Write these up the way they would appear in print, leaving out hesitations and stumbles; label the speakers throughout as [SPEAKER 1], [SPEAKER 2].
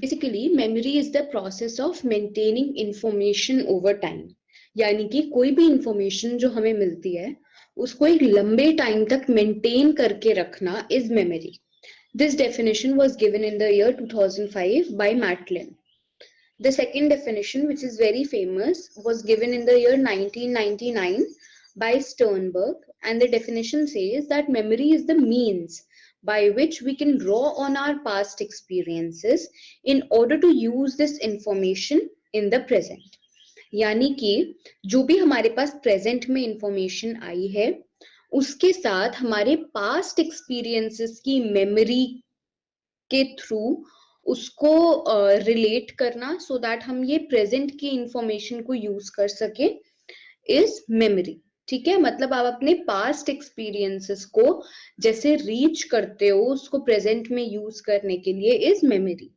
[SPEAKER 1] Basically memory is the process of maintaining information over time, यानी कि कोई भी इंफॉर्मेशन जो हमें मिलती है उसको एक लंबे टाइम तक मेंटेन करके रखना is memory. This definition was given in the year 2005 by Matlin. The second definition, which is very famous, was given in the year 1999 by Sternberg, and the definition says that memory is the means by which we can draw on our past experiences in order to use this information in the present. यानी कि जो भी हमारे पास present में information आई है उसके साथ हमारे पास्ट एक्सपीरियंसेस की मेमोरी के थ्रू उसको रिलेट करना सो दैट हम ये प्रेजेंट की इंफॉर्मेशन को यूज कर सके इज मेमोरी. ठीक है, मतलब आप अपने पास्ट एक्सपीरियंसेस को जैसे रीच करते हो उसको प्रेजेंट में यूज करने के लिए is memory.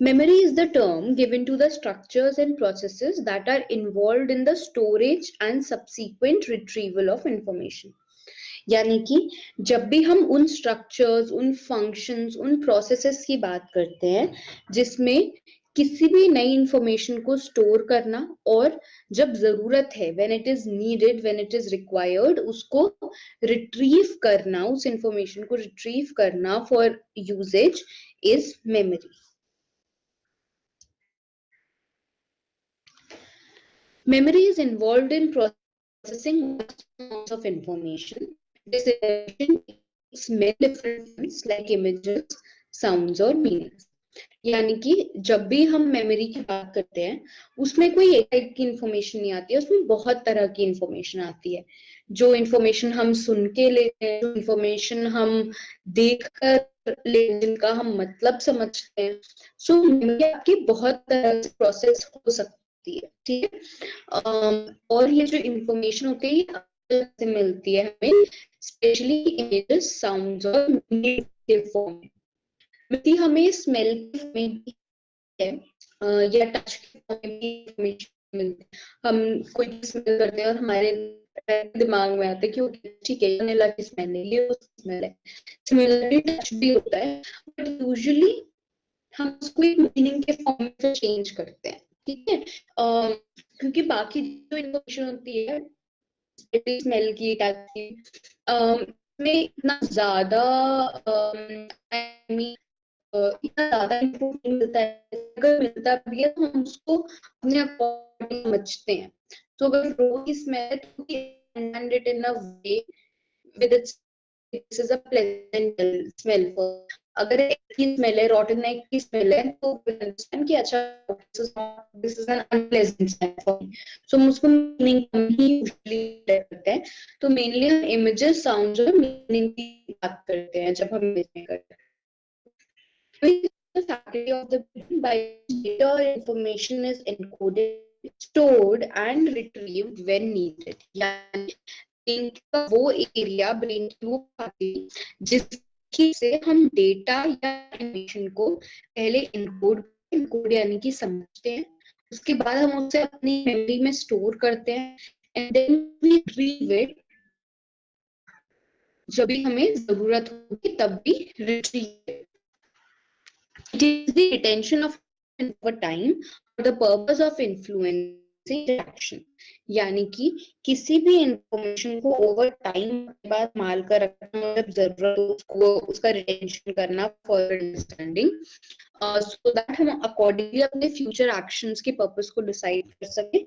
[SPEAKER 1] Memory is the term given to the structures and processes that are involved in the storage and subsequent retrieval of information. यानी कि जब भी हम उन स्ट्रक्चर्स, उन फंक्शंस, उन प्रोसेसेस की बात करते हैं जिसमें किसी भी नई इंफॉर्मेशन को स्टोर करना और जब जरूरत है, when it is needed, when it is required, उसको रिट्रीव करना, उस इंफॉर्मेशन को रिट्रीव करना for usage is memory. Memory is involved in processing vast amounts of information. This information takes many different forms like images, sounds or meanings. यानी कि जब भी हम मेमोरी की बात करते हैं उसमें कोई एक टाइप की इंफॉर्मेशन नहीं आती है, उसमें बहुत तरह की इंफॉर्मेशन आती है. जो इंफॉर्मेशन हम सुन के लेते हैं, जो इंफॉर्मेशन हम देख कर लेते हैं, जिनका हम मतलब समझते हैं. सो मेमोरी आपकी बहुत तरह से प्रोसेस हो सकती है. ठीक है, और ये जो इंफॉर्मेशन होती है ये अलग से मिलती है हमें, स्पेशली इमेजेस, साउंड्स और फॉर्म में मिलती. हमें स्मेल की फॉर्म में भी है या टच की फॉर्म में भी इंफॉर्मेशन मिलती है. हम कोई स्मेल करते हैं और हमारे दिमाग में आता है कि ठीक है वनीला की स्मेल है, ये स्मेल है. सिमिलरली टच भी होता है, बट यूजुअली हम उसको एक मीनिंग के फॉर्म में चेंज करते हैं. ठीक है, क्योंकि बाकी जो इन्फॉर्मेशन होती है स्मेल की, टच की, में इतना ज्यादा इतना ज्यादा इनपुट नहीं मिलता है. अगर मिलता भी है तो हम उसको अपने अकॉर्डिंग समझते हैं. तो अगर रोज की स्मेल है तो and it in a way with its this is a pleasant smell for. अगर एक की स्मेल है, रॉटन एग की स्मेल है, तो अंडरस्टैंड कि अच्छा this is an unpleasant smell for me. So हम उसको मीनिंग हम ही यूजुअली करते हैं. तो मेनली हम इमेजेस, साउंड्स और मीनिंग की बात करते हैं जब हम इमेजिंग करते हैं. The faculty of the brain by which data or information is encoded, stored and retrieved when needed. यानी ब्रेन का वो एरिया, ब्रेन की वो पार्ट जिसकी से हम डेटा या इंफॉर्मेशन को पहले इनकोड यानी कि समझते हैं, उसके बाद हम उसे अपनी मेमोरी में स्टोर करते हैं and then we retrieve it जब भी हमें जरूरत होगी तब भी retrieve. It is the retention of over time for the purpose of influencing action. यानी कि किसी भी इंफॉर्मेशन को ओवर टाइम के बाद माल कर रखना, मतलब जरूरत उसको उसका रिटेंशन करना फॉर अंडरस्टैंडिंग, सो दैट हम अकॉर्डिंगली अपने फ्यूचर एक्शंस के पर्पस को डिसाइड कर सके.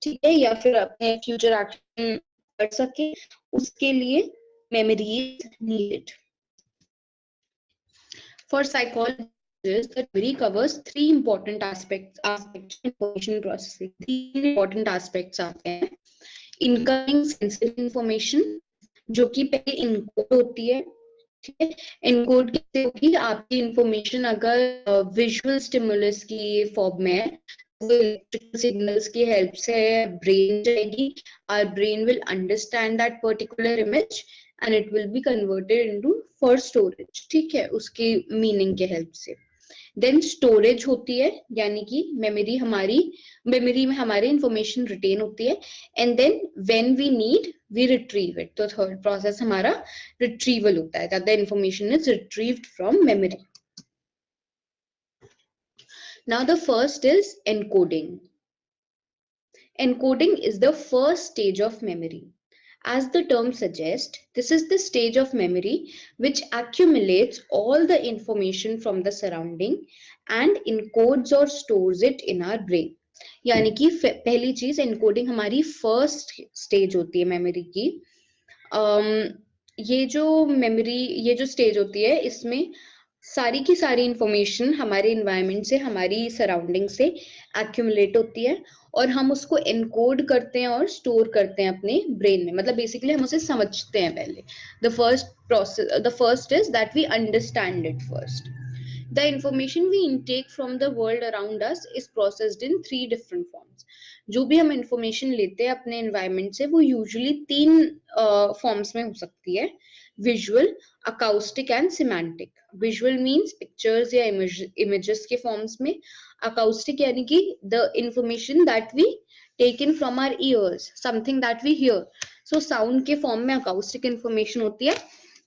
[SPEAKER 1] ठीक है, या फिर अपने फ्यूचर एक्शन कर सके, उसके लिए memory is needed. For psychology, that memory covers three important aspects of information processing. Three important aspects आते हैं. Incoming sensory information, जो कि पहले इनकोड होती है. ठीक है, इनकोड कैसे होगी? आपकी इंफॉर्मेशन अगर विजुअल स्टिमुलस की फॉर्म में है, वो इलेक्ट्रिकल सिग्नल्स की हेल्प से ब्रेन जाएगी. Our brain will understand that particular image and it will be converted into for storage. ठीक है, उसकी मीनिंग के हेल्प से. देन स्टोरेज होती है, यानी कि मेमोरी में हमारी इंफॉर्मेशन रिटेन होती है, and then when we need we retrieve it. तो थर्ड प्रोसेस हमारा रिट्रीवल होता है, that the information is retrieved from memory. Now the first is encoding. Encoding is the first stage of memory. As the term suggests, this is the stage of memory which accumulates all the information from the surrounding and encodes or stores it in our brain. यानी कि पहली चीज encoding हमारी first stage होती है memory की। ये जो स्टेज होती है, इसमें सारी की सारी इंफॉर्मेशन हमारे इन्वायरमेंट से, हमारी सराउंडिंग से एक्यूमुलेट होती है और हम उसको एनकोड करते हैं और स्टोर करते हैं अपने ब्रेन में। मतलब बेसिकली हम उसे समझते हैं पहले। The first is that we understand it first. The information we intake from the world around us is processed in three different forms. जो भी हम इंफॉर्मेशन लेते हैं अपने एनवायरनमेंट से, वो यूजुअली तीन फॉर्म्स में हो सकती है: visual, acoustic and semantic. Visual means pictures या इमेजेस के फॉर्म्स में, अकाउस्टिक यानी कि the information that we take in from our ears, something that we hear, so sound के फॉर्म में अकाउस्टिक इंफॉर्मेशन होती है।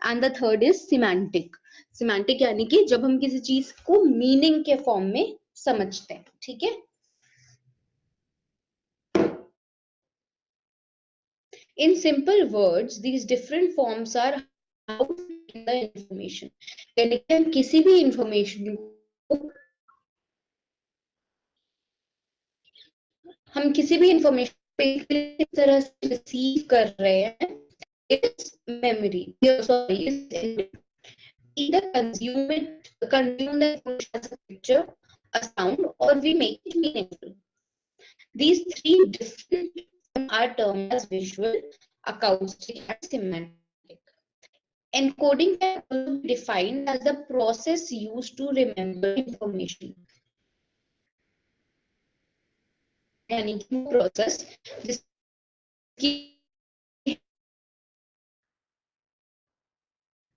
[SPEAKER 1] And the third is semantic. Semantic यानी कि जब हम किसी चीज को मीनिंग के फॉर्म में समझते हैं, ठीक है। In simple words, these different forms are how to get the information. यानी कि हम किसी भी इंफॉर्मेशन को किस तरह से रिसीव कर रहे हैं, it's memory, sorry, either consume the information as a picture, a sound, or we make it meaningful. These three different are termed as visual, acoustic, and semantic. Encoding can also be defined as the process used to remember information. यानी कि वो process जिसकी,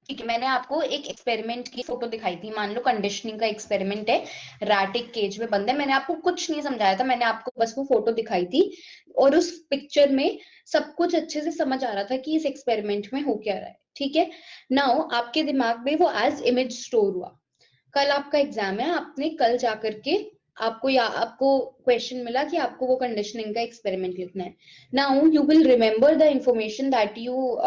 [SPEAKER 1] ठीक है, मैंने आपको एक experiment की फोटो दिखाई थी। मान लो कंडीशनिंग का एक्सपेरिमेंट है, रैट एक केज में बंद है। मैंने आपको कुछ नहीं समझाया था, मैंने आपको बस वो फोटो दिखाई थी और उस पिक्चर में सब कुछ अच्छे से समझ आ रहा था कि इस एक्सपेरिमेंट में हो क्या रहा है, ठीक है। नाउ आपके दिमाग में वो एज इमेज स्टोर हुआ। कल आपका एग्जाम है, आपने कल जाकर के आपको क्वेश्चन मिला कि आपको वो कंडीशनिंग का एक्सपेरिमेंट लिखना है। Now you will remember the information that you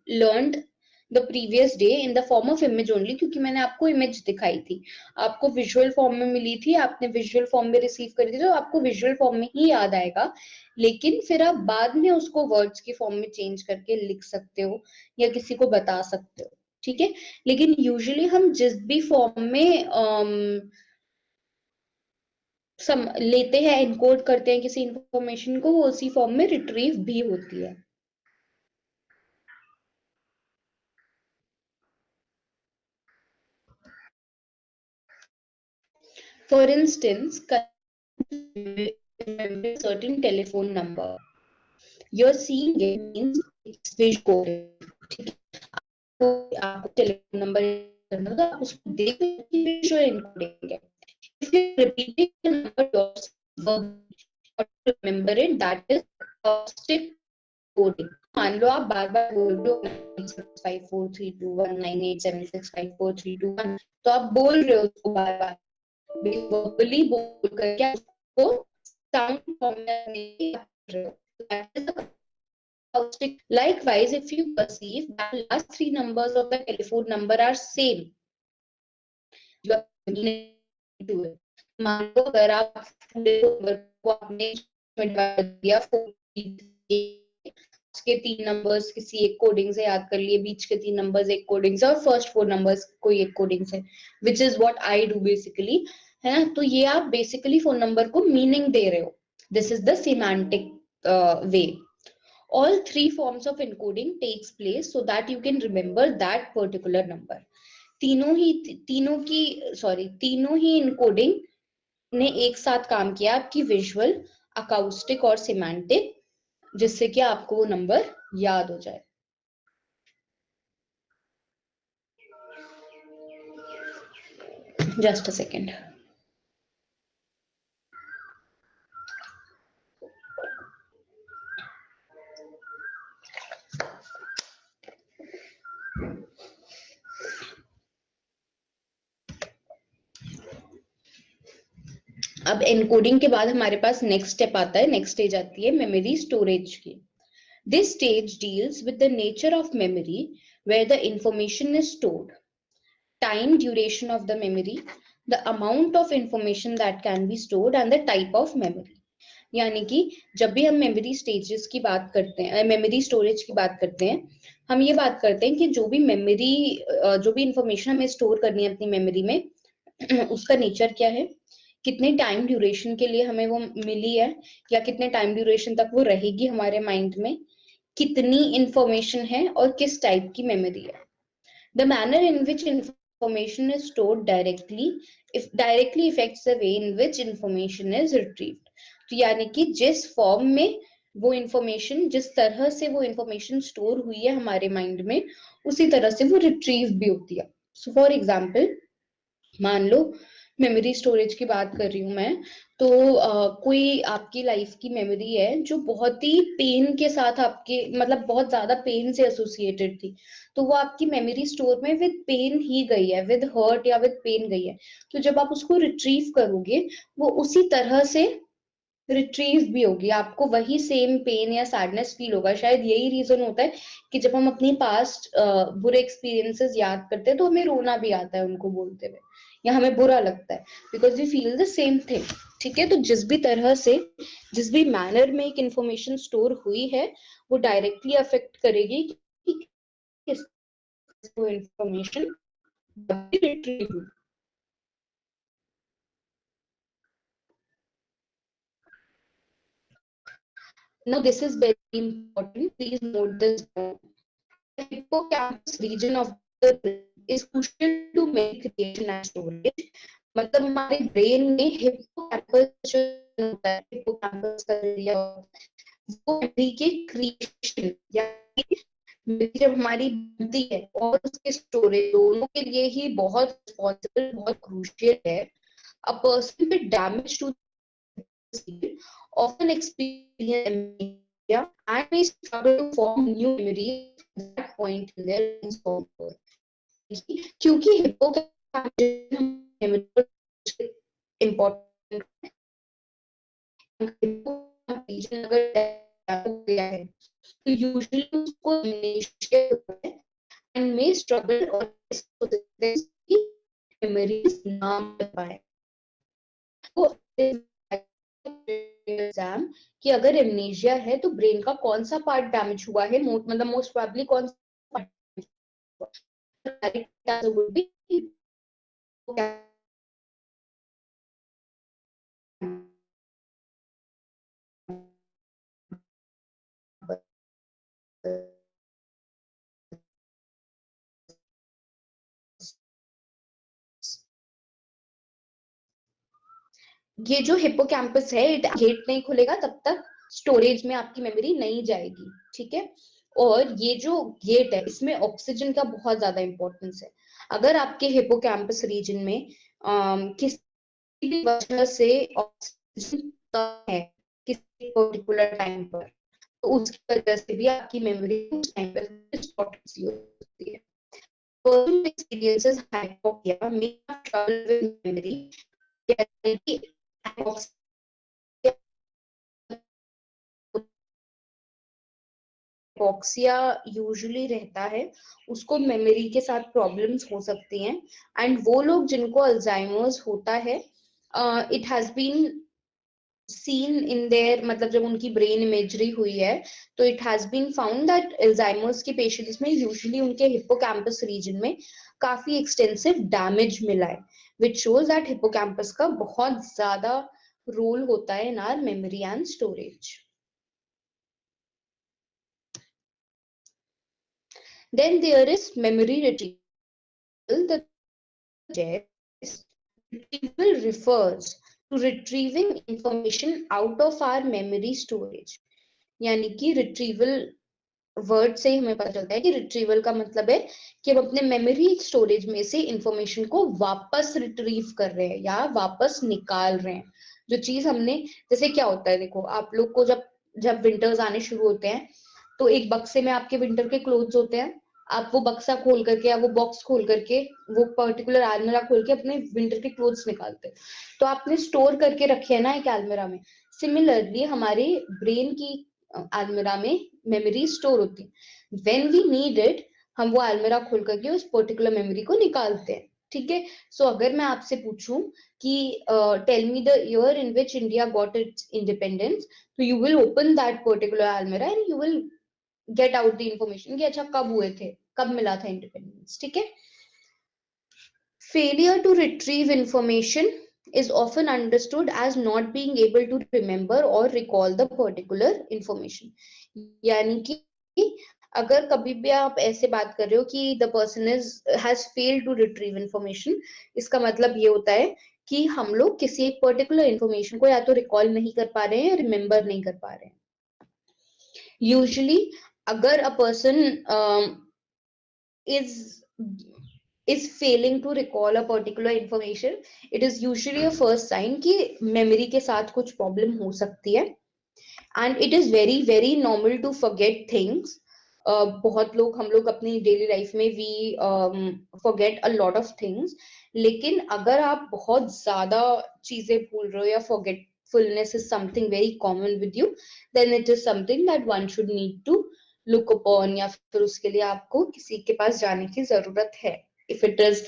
[SPEAKER 1] learned the previous day in the form of image only, क्योंकि मैंने आपको इमेज दिखाई थी, आपको विजुअल फॉर्म में मिली थी, आपने विजुअल फॉर्म में रिसीव करी थी, तो आपको विजुअल फॉर्म में ही याद आएगा। लेकिन फिर आप बाद में उसको वर्ड्स की फॉर्म में चेंज करके लिख सकते हो या किसी को बता सकते हो, ठीक है। लेकिन यूजुअली हम जिस भी फॉर्म में लेते हैं, एनकोड करते हैं किसी इंफॉर्मेशन को, वो उसी फॉर्म में रिट्रीव भी होती है। For instance, remember certain telephone number. You're seeing it means it's visual coded, ठीक है। आपको टेलीफोन नंबर करना, तो आप उसको देख के विजुअल एनकोडिंग है। If you're repeating the number yourself, remember it, that is acoustic coding. मान लो आप बार बार बोल रहे हो 965432 198765432 तो आप बोल रहे हो उसको बार बार, verbally बोल करके उसको sound form में रहे हो। That is the acoustic. Likewise, if you perceive that the last three numbers of the telephone number are same, you are to it. मान लो अगर आप पूरे नंबर को आपने दिया, के तीन नंबर्स किसी एक कोडिंग से याद कर लिए, बीच के तीन नंबर्स एक कोडिंग से और फर्स्ट फोर नंबर्स कोई एक कोडिंग से, which is what I do basically, है ना। तो ये आप बेसिकली फोन नंबर को मीनिंग दे रहे हो। This is the semantic way. All three forms of encoding takes place so that you can remember that particular number. तीनों ही encoding ने एक साथ काम किया, आपकी विजुअल, अकाउस्टिक और सिमेंटिक, जिससे कि आपको वो नंबर याद हो जाए। Just a second. अब एनकोडिंग के बाद हमारे पास नेक्स्ट स्टेप आता है, नेक्स्ट स्टेज आती है मेमोरी स्टोरेज की। This stage deals with the nature of memory where the information is stored, time duration of the memory, the amount of information that can be stored and the type of memory. यानी कि जब भी हम memory stages की बात करते हैं, memory storage की बात करते हैं, हम ये बात करते हैं कि जो भी मेमोरी, जो भी इंफॉर्मेशन हमें स्टोर करनी है अपनी मेमोरी में, उसका नेचर क्या है, कितने टाइम ड्यूरेशन के लिए हमें वो मिली है, या कितने टाइम ड्यूरेशन तक वो रहेगी हमारे माइंड में, कितनी इंफॉर्मेशन है और किस टाइप की मेमोरी है। The manner in which information is stored directly effects the way in which information is retrieved. तो यानी कि जिस फॉर्म में वो इंफॉर्मेशन, जिस तरह से वो इंफॉर्मेशन स्टोर हुई है हमारे माइंड में, उसी तरह से वो रिट्रीव भी होती है। सो फॉर एग्जाम्पल, मान लो मेमोरी स्टोरेज की बात कर रही हूँ मैं, तो कोई आपकी लाइफ की मेमोरी है जो बहुत ही पेन के साथ आपके, मतलब बहुत ज्यादा पेन से एसोसिएटेड थी, तो वो आपकी मेमोरी स्टोर में विद पेन ही गई है, विद हर्ट या विद पेन गई है। तो जब आप उसको रिट्रीव करोगे, वो उसी तरह से रिट्रीव भी होगी, आपको वही सेम पेन या सैडनेस फील होगा। शायद यही रीजन होता है कि जब हम अपनी पास्ट बुरे एक्सपीरियंसेस याद करते हैं तो हमें रोना भी आता है उनको बोलते हुए, या हमें बुरा लगता है, because we feel the same thing. ठीक है, तो जिस भी तरह से, जिस भी मैनर में एक इंफॉर्मेशन स्टोर हुई है, वो डायरेक्टली अफेक्ट करेगी कि किस information retrieve. Now this is very important, please note this down. The hippocampus region of the brain is crucial to memory creation and storage. मतलब हमारे ब्रेन में हिप्पोकैम्पस जो होता है, हिप्पोकैम्पस का एरिया, वो मेमोरी के क्रिएशन या मेमोरी जब हमारी बनती है और उसके स्टोरेज, दोनों के लिए ही बहुत रिस्पॉन्सिबल, बहुत क्रूशियल है। A person with damage to often experience amnesia and may struggle to form new memories at that point in their lives forward. क्योंकि हिप्पोकैम्पस इम्पोर्टेंट रीजन अगर develop हो गया है, तो यूजुअली उसको amnesia होता है and may struggle और मेमोरीज ना मिल पाए। तो एग्जाम कि अगर एमनेशिया है तो ब्रेन का कौन सा पार्ट डैमेज हुआ है, मतलब मोस्ट प्रोबेबली कौन सा पार्ट। ये जो हिप्पोकैम्पस है, गेट नहीं खुलेगा तब तक स्टोरेज में आपकी मेमोरी नहीं जाएगी। ठीक है, और ये जो गेट है, इसमें ऑक्सीजन का बहुत ज्यादा इंपॉर्टेंस है। अगर आपके हिप्पोकैम्पस रीजन में किसी भी वजह से ऑक्सीजन कम है किसी पर्टिकुलर टाइम पर, तो उसकी वजह से भी आपकी मेमोरी उस टाइम पर डिस्टॉर्ट होती है। Person experiences hypoxia may have trouble with memory. Hypoxia usually रहता है, उसको मेमोरी के साथ प्रॉब्लम्स हो सकती हैं। एंड वो लोग जिनको अल्जाइमर्स होता है, it has been seen in there, मतलब जब उनकी ब्रेन इमेजरी हुई है, तो it has been found that Alzheimer's के पेशेंट्स में यूजुअली उनके हिप्पोकैम्पस रीजन में काफी एक्सटेंसिव डैमेज मिला है, विच शोज दैट हिप्पोकैम्पस का बहुत ज्यादा रोल होता है in our memory and storage. Then there is memory retrieval. The retrieval refers to retrieving information out of our memory storage. यानी कि retrieval वर्ड से ही हमें पता चलता है कि रिट्रीवल का मतलब है कि हम अपने मेमोरी स्टोरेज में से इंफॉर्मेशन को वापस रिट्रीव कर रहे हैं या वापस निकाल रहे हैं। जो चीज हमने, जैसे क्या होता है, देखो आप लोग को जब जब विंटर्स आने शुरू होते हैं तो एक बक्से में आपके विंटर के क्लोथ्स होते हैं। आप वो बक्सा खोल करके या वो बॉक्स खोल करके, वो पर्टिकुलर अलमीरा खोल के अपने विंटर के क्लोथ्स निकालते हैं। तो आपने स्टोर करके रखे हैं ना एक अलमीरा में। सिमिलरली हमारे ब्रेन की अलमीरा में मेमोरी स्टोर होती है। व्हेन वी नीड इट, हम वो अलमीरा खोल करके उस पर्टिकुलर मेमोरी को निकालते हैं। ठीक है। सो अगर मैं आपसे पूछूं कि tell me the year in which India got its independence, तो you will open that particular अलमीरा and you will get out the information कि अच्छा कब हुए थे, कब मिला था इंडिपेंडेंस। ठीक है। Failure to retrieve information is often understood as not being able to remember or recall the particular information. यानी कि अगर कभी भी आप ऐसे बात कर रहे हो कि the person has failed to retrieve information, इसका मतलब ये होता है कि हम लोग किसी एक पर्टिकुलर इंफॉर्मेशन को या तो रिकॉल नहीं कर पा रहे हैं या रिमेम्बर नहीं कर पा रहे हैं। यूजुअली अगर a person is is failing to recall a particular information, it is usually a first sign कि memory के साथ कुछ problem हो सकती है। And it is very very normal to forget things. बहुत लोग, हम लोग अपनी डेली लाइफ में we forget a lot of things, लेकिन अगर आप बहुत ज्यादा चीजें भूल रहे हो या forgetfulness is something very common with you, then it is something that one should need to look upon, या फिर उसके लिए आपको किसी के पास जाने की जरूरत है। If it is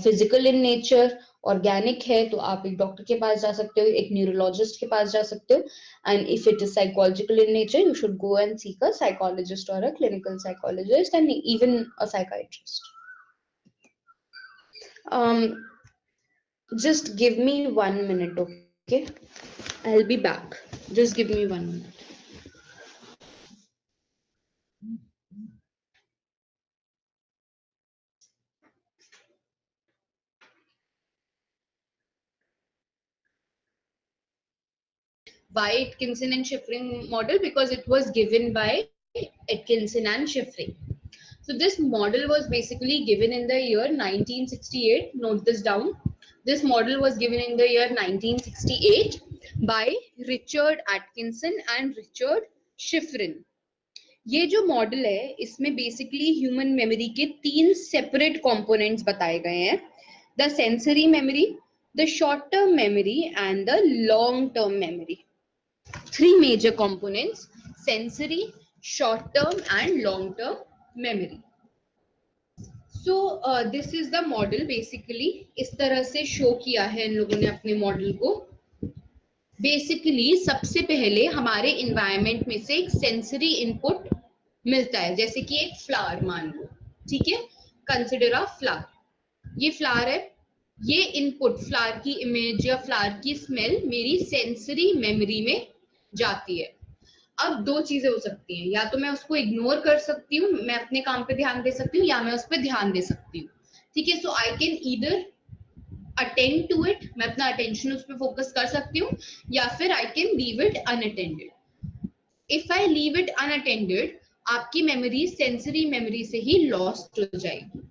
[SPEAKER 1] physical in nature, organic है, तो आप एक डॉक्टर के पास जा सकते हो, एक न्यूरोलॉजिस्ट के पास जा सकते हो। And if it is psychological in nature, you should go and seek a psychologist और a clinical psychologist and even a psychiatrist. Just give me 1 minute, okay? I'll be back. Just give me 1 minute. Why Atkinson and Shiffrin model? Because it was given by Atkinson and Shiffrin. So this model was basically given in the year 1968. Note this down. This model was given in the year 1968 by Richard Atkinson and Richard Shiffrin. ये जो model है इसमें basically human memory के 3 separate components बताए गए हैं: the sensory memory, the short term memory and the long term memory. 3 major components: sensory, short term and long term memory. So this is the model basically। इस तरह से show किया है इन लोगों ने अपने मॉडल को। बेसिकली सबसे पहले हमारे इन्वायरमेंट में से एक सेंसरी इनपुट मिलता है, जैसे कि एक फ्लावर मान लो। ठीक है, कंसिडर अ फ्लावर। ये फ्लावर है, ये इनपुट फ्लावर की इमेज या फ्लावर की स्मेल मेरी सेंसरी मेमोरी में जाती है। अब 2 चीजें हो सकती हैं, या तो मैं उसको इग्नोर कर सकती हूँ, मैं अपने काम पे ध्यान दे सकती हूँ, या मैं उस पर ध्यान दे सकती हूँ। ठीक है, so I can either attend to it, मैं अपना अटेंशन उस पर फोकस कर सकती हूँ, या फिर I can leave it unattended. If I leave it unattended, आपकी मेमोरी सेंसरी मेमोरी से ही लॉस्ट हो जाएगी।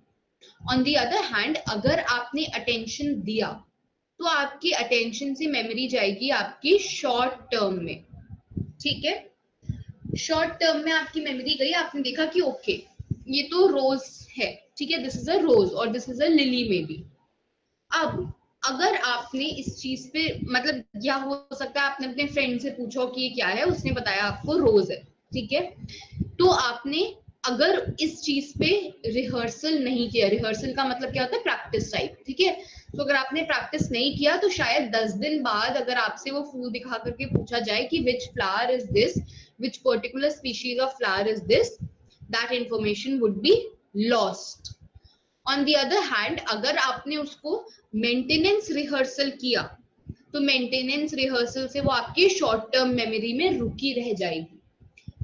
[SPEAKER 1] ऑन द अदर हैंड, अगर आपने अटेंशन दिया तो आपकी अटेंशन से मेमोरी जाएगी आपकी शॉर्ट टर्म में। ठीक है, शॉर्ट टर्म में आपकी मेमोरी गई, आपने देखा कि ओके ये तो रोज है, ठीक है, दिस इज अ रोज और this is a lily may be. अब अगर आपने इस चीज पे, मतलब या हो सकता है आपने अपने फ्रेंड से पूछा कि ये क्या है, उसने बताया आपको रोज है। ठीक है, तो आपने अगर इस चीज पे रिहर्सल नहीं किया, रिहर्सल का मतलब क्या होता है, प्रैक्टिस टाइप। ठीक है, तो अगर आपने प्रैक्टिस नहीं किया तो शायद 10 दिन बाद अगर आपसे वो फूल दिखा करके पूछा जाए कि विच flower is this, which particular species of flower is this, that information would be lost. On the other hand, अगर आपने उसको मेंटेनेंस रिहर्सल किया तो मेंटेनेंस रिहर्सल से वो आपकी शॉर्ट टर्म मेमोरी में रुकी रह जाएगी।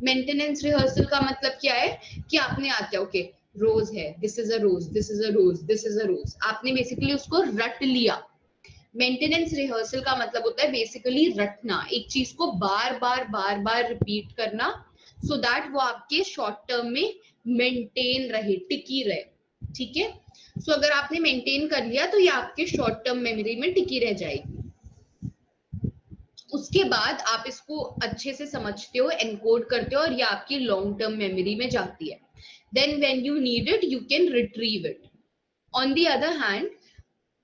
[SPEAKER 1] मेंटेनेंस रिहर्सल का मतलब क्या है कि आपने आता ओके रोज है, this is a rose, this is a rose, this is a rose, आपने बेसिकली उसको रट लिया। मेंटेनेंस रिहर्सल का मतलब होता है बेसिकली रटना, एक चीज को बार बार रिपीट करना, सो दैट वो आपके शॉर्ट टर्म में मेंटेन रहे, टिकी रहे, ठीक है। सो अगर आपने मेंटेन कर लिया तो ये आपके शॉर्ट टर्म मेमोरी में टिकी रह जाएगी। उसके बाद आप इसको अच्छे से समझते हो, एनकोड करते हो और ये आपकी लॉन्ग टर्म मेमोरी में जाती है। Then when you need it you can retrieve it. On the other hand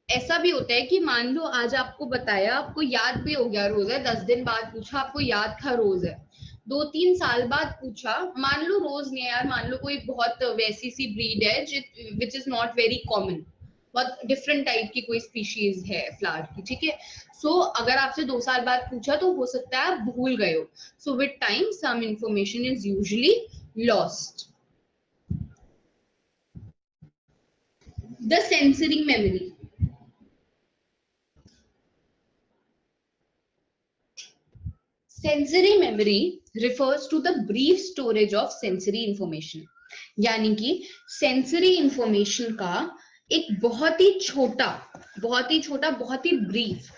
[SPEAKER 1] ऐसा भी होता है कि मान लो आज आपको बताया, आपको याद भी हो गया रोज है, 10 दिन बाद पूछा आपको याद था रोज है, 2-3 साल बाद पूछा, मान लो रोज नहीं है यार, मान लो कोई बहुत वैसी सी ब्रीड है which is not very common, बहुत डिफरेंट टाइप की कोई स्पीशीज है फ्लावर की, ठीक है। सो अगर आपसे 2 साल बाद पूछा तो हो सकता है आप भूल गए हो। So with time some information is usually lost. The sensory memory, sensory memory refers to the brief storage of sensory information, यानी कि सेंसरी इंफॉर्मेशन का एक बहुत ही ब्रीफ,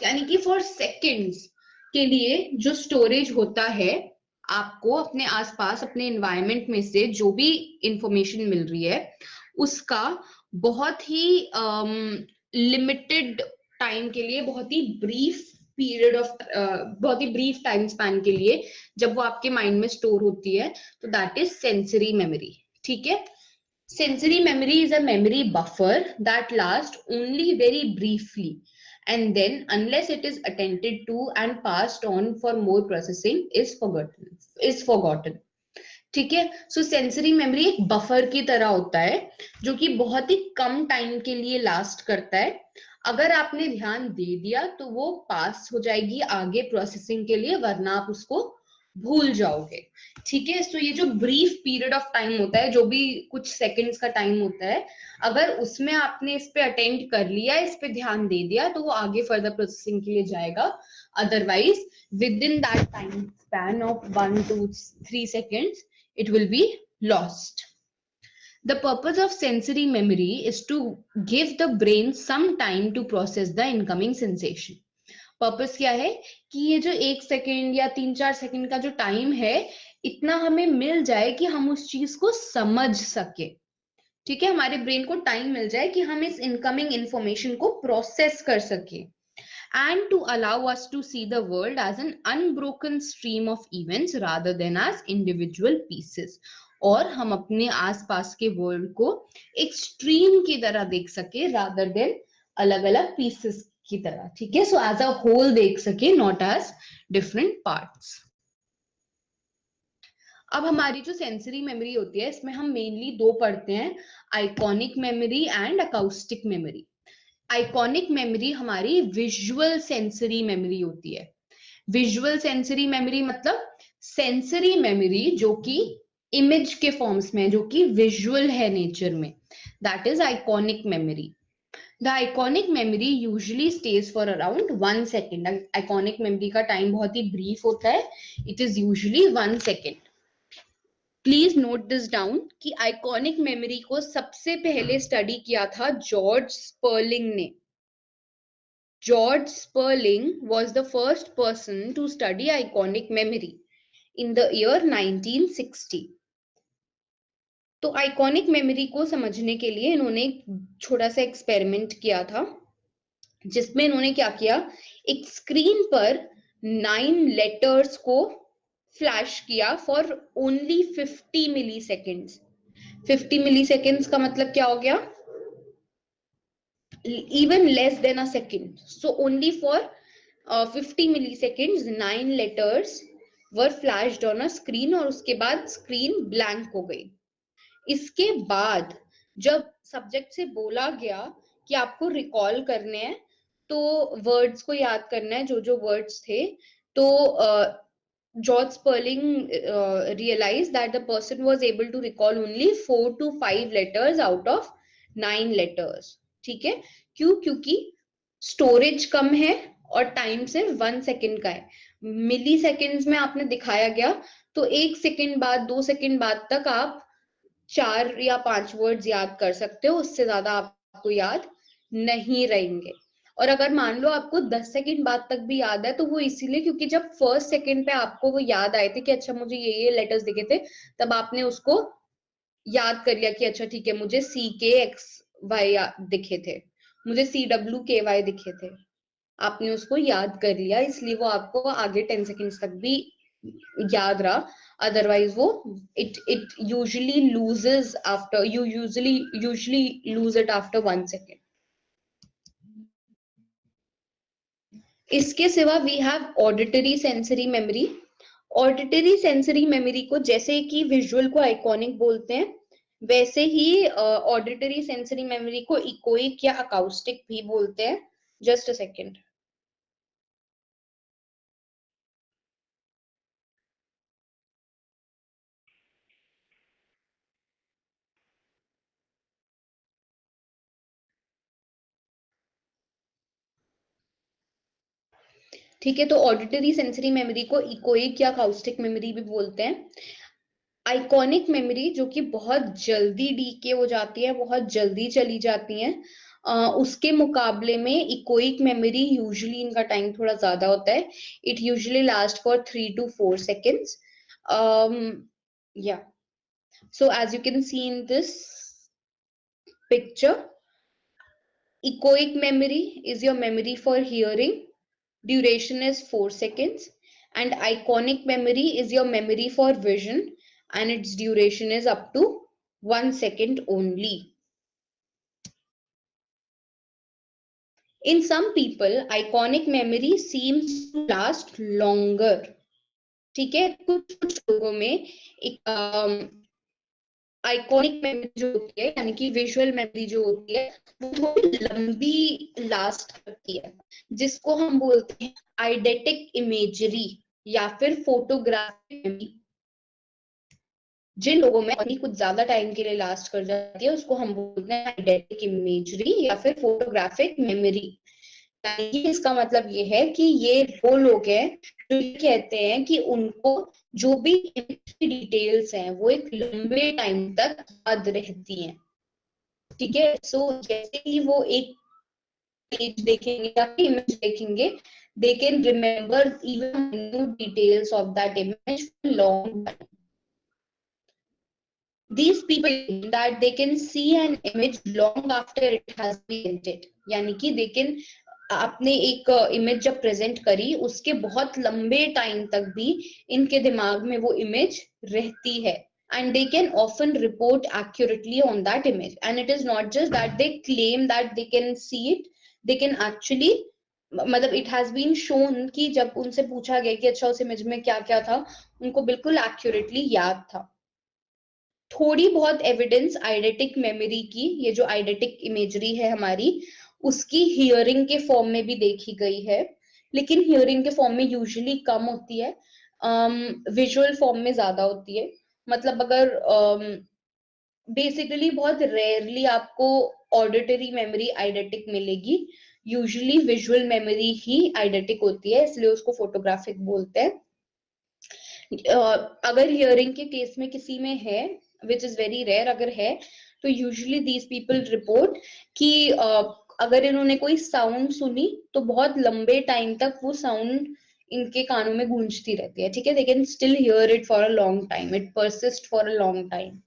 [SPEAKER 1] यानी कि फॉर सेकेंड्स के लिए जो स्टोरेज होता है, आपको अपने आसपास अपने एनवायरनमेंट में से जो भी इंफॉर्मेशन मिल रही है उसका बहुत ही लिमिटेड टाइम के लिए, बहुत ही ब्रीफ पीरियड ऑफ बहुत ही ब्रीफ टाइम स्पैन के लिए जब वो आपके माइंड में स्टोर होती है, तो दैट इज सेंसरी मेमोरी, ठीक है। Sensory memory is a memory buffer that last only very briefly and then unless it is attended to and passed on for more processing is forgotten, ठीक है। सो sensory memory एक buffer की तरह होता है जो कि बहुत ही कम टाइम के लिए लास्ट करता है। अगर आपने ध्यान दे दिया तो वो पास हो जाएगी आगे प्रोसेसिंग के लिए, वरना आप उसको भूल जाओगे, ठीक है। सो ये जो ब्रीफ पीरियड ऑफ टाइम होता है, जो भी कुछ सेकंड्स का टाइम होता है, अगर उसमें आपने इस पे अटेंड कर लिया, इस पे ध्यान दे दिया, तो वो आगे फर्दर प्रोसेसिंग के लिए जाएगा। Otherwise with in that time span of 1 to 3 seconds it will be lost. The purpose of sensory memory is to give the brain some time to process the incoming sensation. Purpose क्या है कि ये जो 1 second या 3-4 second का जो time है, इतना हमें मिल जाए कि हम उस चीज को समझ सके, ठीक है। हमारे ब्रेन को टाइम मिल जाए कि हम इस इनकमिंग इंफॉर्मेशन को प्रोसेस कर सके, and to allow us to see the world as an unbroken stream of events rather than as individual pieces, और हम अपने आसपास के वर्ल्ड को एक स्ट्रीम की तरह देख सके rather than अलग अलग पीसेस की तरह, ठीक है। सो एज अ होल देख सके, नॉट एज डिफरेंट पार्ट्स। अब हमारी जो सेंसरी मेमोरी होती है इसमें हम मेनली दो पढ़ते हैं, iconic memory and acoustic memory. Iconic memory हमारी विजुअल सेंसरी मेमोरी होती है। विजुअल सेंसरी मेमोरी मतलब सेंसरी मेमोरी जो कि इमेज के फॉर्म्स में, जो कि विजुअल है नेचर में, that is iconic memory. The iconic memory usually stage for around 1 second. Iconic memory का टाइम बहुत ही ब्रीफ होता है, it is usually 1 second. Please note this down कि आइकॉनिक मेमोरी को सबसे पहले स्टडी किया था जॉर्ज स्पर्लिंग ने। George Sperling was the first person to study iconic memory in the year 1960. तो आइकॉनिक मेमोरी को समझने के लिए इन्होंने एक छोटा सा एक्सपेरिमेंट किया था, जिसमें इन्होंने क्या किया, एक स्क्रीन पर 9 लेटर्स को फ्लैश किया for only 50 milliseconds. 50 milliseconds का मतलब क्या हो गया, even less than a second. So only for 50 milliseconds 9 letters were flashed on a screen और उसके बाद स्क्रीन ब्लैंक हो गई। इसके बाद जब सब्जेक्ट से बोला गया कि आपको रिकॉल करने हैं, तो वर्ड्स को याद करना है, जो जो वर्ड्स थे, तो George Sperling realized that the person was able to recall only 4 to 5 letters out of 9 letters, ठीक है। क्यों? क्योंकि स्टोरेज कम है और टाइम सिर्फ 1 सेकेंड का है। मिली सेकेंड्स में आपने दिखाया गया तो 1 सेकेंड बाद 2 सेकेंड बाद तक आप 4 या 5 वर्ड्स याद कर सकते हो, उससे ज्यादा आपको याद नहीं रहेंगे। और अगर मान लो आपको 10 सेकंड बाद तक भी याद है, तो वो इसीलिए क्योंकि जब फर्स्ट सेकंड पे आपको वो याद आए थे कि अच्छा मुझे ये लेटर्स दिखे थे, तब आपने उसको याद कर लिया कि अच्छा ठीक है, मुझे CKXY दिखे थे, मुझे CWKY दिखे थे। आपने उसको याद कर लिया, इसलिए वो आपको आगे 10 सेकंड्स तक भी याद रहा। अदरवाइज वो it usually loses after you usually lose it after 1 second. इसके सिवा we have auditory sensory memory. Auditory sensory memory को जैसे कि विजुअल को आइकॉनिक बोलते हैं, वैसे ही ऑडिटरी सेंसरी मेमोरी को इकोइक या अकाउस्टिक भी बोलते हैं। Just a second. ठीक है, तो ऑडिटरी सेंसरी मेमोरी को इकोइक या अकाउस्टिक मेमोरी भी बोलते हैं। आइकॉनिक मेमोरी जो कि बहुत जल्दी डीके हो जाती है, बहुत जल्दी चली जाती है, उसके मुकाबले में इकोइक मेमोरी यूजुअली इनका टाइम थोड़ा ज्यादा होता है। It usually last for 3 to 4 seconds. Yeah, so as you can see in this picture, echoic memory is your memory for hearing. Duration is 4 seconds. And iconic memory is your memory for vision, and its duration is up to 1 second only. In some people, iconic memory seems to last longer. ठीक है, कुछ कुछ लोगों में एक iconic memory जो होती है, यानी कि विजुअल मेमोरी जो होती है, वो थोड़ी लंबी लास्ट करती है, जिसको हम बोलते हैं आइडेटिक इमेजरी या फिर फोटोग्राफिक मेमोरी। जिन लोगों में अपनी कुछ ज्यादा टाइम के लिए लास्ट कर जाती है, उसको हम बोलते हैं आइडेटिक इमेजरी या फिर फोटोग्राफिक मेमोरी। यानी इसका मतलब ये है कि ये वो लोग हैं जो ये कहते हैं कि उनको जो भी इमेज की डिटेल्स हैं वो एक लंबे टाइम तक याद रहती हैं। ठीक है, सो जैसे ही वो एक पेज देखेंगे या इमेज देखेंगे, they can remember even minute details of that image for a long time. These people that they can see an image long after it has been printed. यानी कि they can आपने एक image जब present करी, उसके बहुत लंबे time तक भी इनके दिमाग में वो इमेज रहती है। And they can often report accurately on that image. And it is not just that they claim that they can see it, they can actually, मतलब इट हैज बीन शोन कि जब उनसे पूछा गया कि अच्छा उस इमेज में क्या क्या था, उनको बिल्कुल एक्यूरेटली याद था। थोड़ी बहुत एविडेंस आइडेटिक मेमोरी की, ये जो आइडेटिक इमेजरी है हमारी, उसकी हियरिंग के फॉर्म में भी देखी गई है, लेकिन हियरिंग के फॉर्म में यूजुअली कम होती है, विजुअल फॉर्म में ज्यादा होती है। मतलब अगर बेसिकली बहुत रेयरली आपको ऑडिटरी मेमोरी आइडेटिक मिलेगी, यूजुअली विजुअल मेमोरी ही आइडेटिक होती है, इसलिए उसको फोटोग्राफिक बोलते हैं। अगर हियरिंग के केस में किसी में है, विच इज वेरी रेयर, अगर है तो यूजुअली दीज पीपल रिपोर्ट कि अगर इन्होंने कोई साउंड सुनी तो बहुत लंबे टाइम तक वो साउंड इनके कानों में गूंजती रहती है। ठीक है, they can still here it for a long time, it persist for a long time.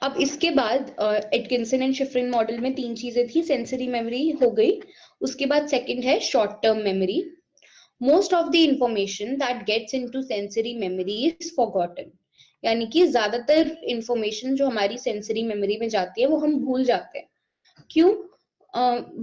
[SPEAKER 1] अब इसके बाद एटकिंसन एंड शिफरिन मॉडल में 3 चीजें थी। सेंसरी मेमोरी हो गई, उसके बाद सेकंड है short term memory. Most of the information that gets into sensory memory is forgotten. यानी कि ज्यादातर इंफॉर्मेशन जो हमारी सेंसरी मेमोरी में जाती है वो हम भूल जाते हैं। क्यों?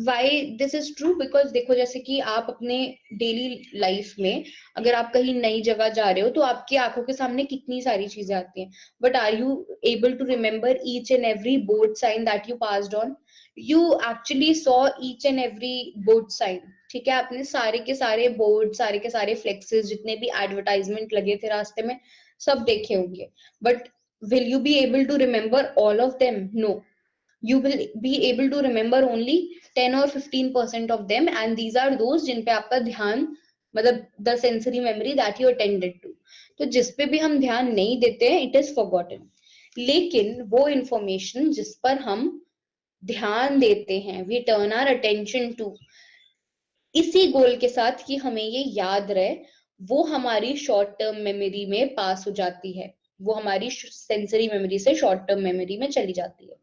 [SPEAKER 1] Why this is true? Because देखो, जैसे कि आप अपने डेली लाइफ में अगर आप कहीं नई जगह जा रहे हो तो आपकी आंखों के सामने कितनी सारी चीजें आती हैं, but are you able to remember each and every board sign that you passed on? You actually saw each and every board sign. ठीक है, आपने सारे के सारे बोर्ड, सारे के सारे फ्लेक्सेस, जितने भी एडवर्टाइजमेंट लगे थे रास्ते में, सब देखे होंगे, but will you be able to remember all of them? No, you will be able to remember only 10 or 15% of them, and these are those जिन पे आपका ध्यान, मतलब the sensory memory that you attended to. तो जिस पे भी हम ध्यान नहीं देते हैं, it is forgotten. लेकिन वो information जिस पर हम ध्यान देते हैं, we turn our attention to, इसी गोल के साथ कि हमें ये याद रहे, वो हमारी शॉर्ट टर्म मेमोरी में पास हो जाती है, वो हमारी सेंसरी मेमोरी से शॉर्ट टर्म मेमोरी में चली जाती है।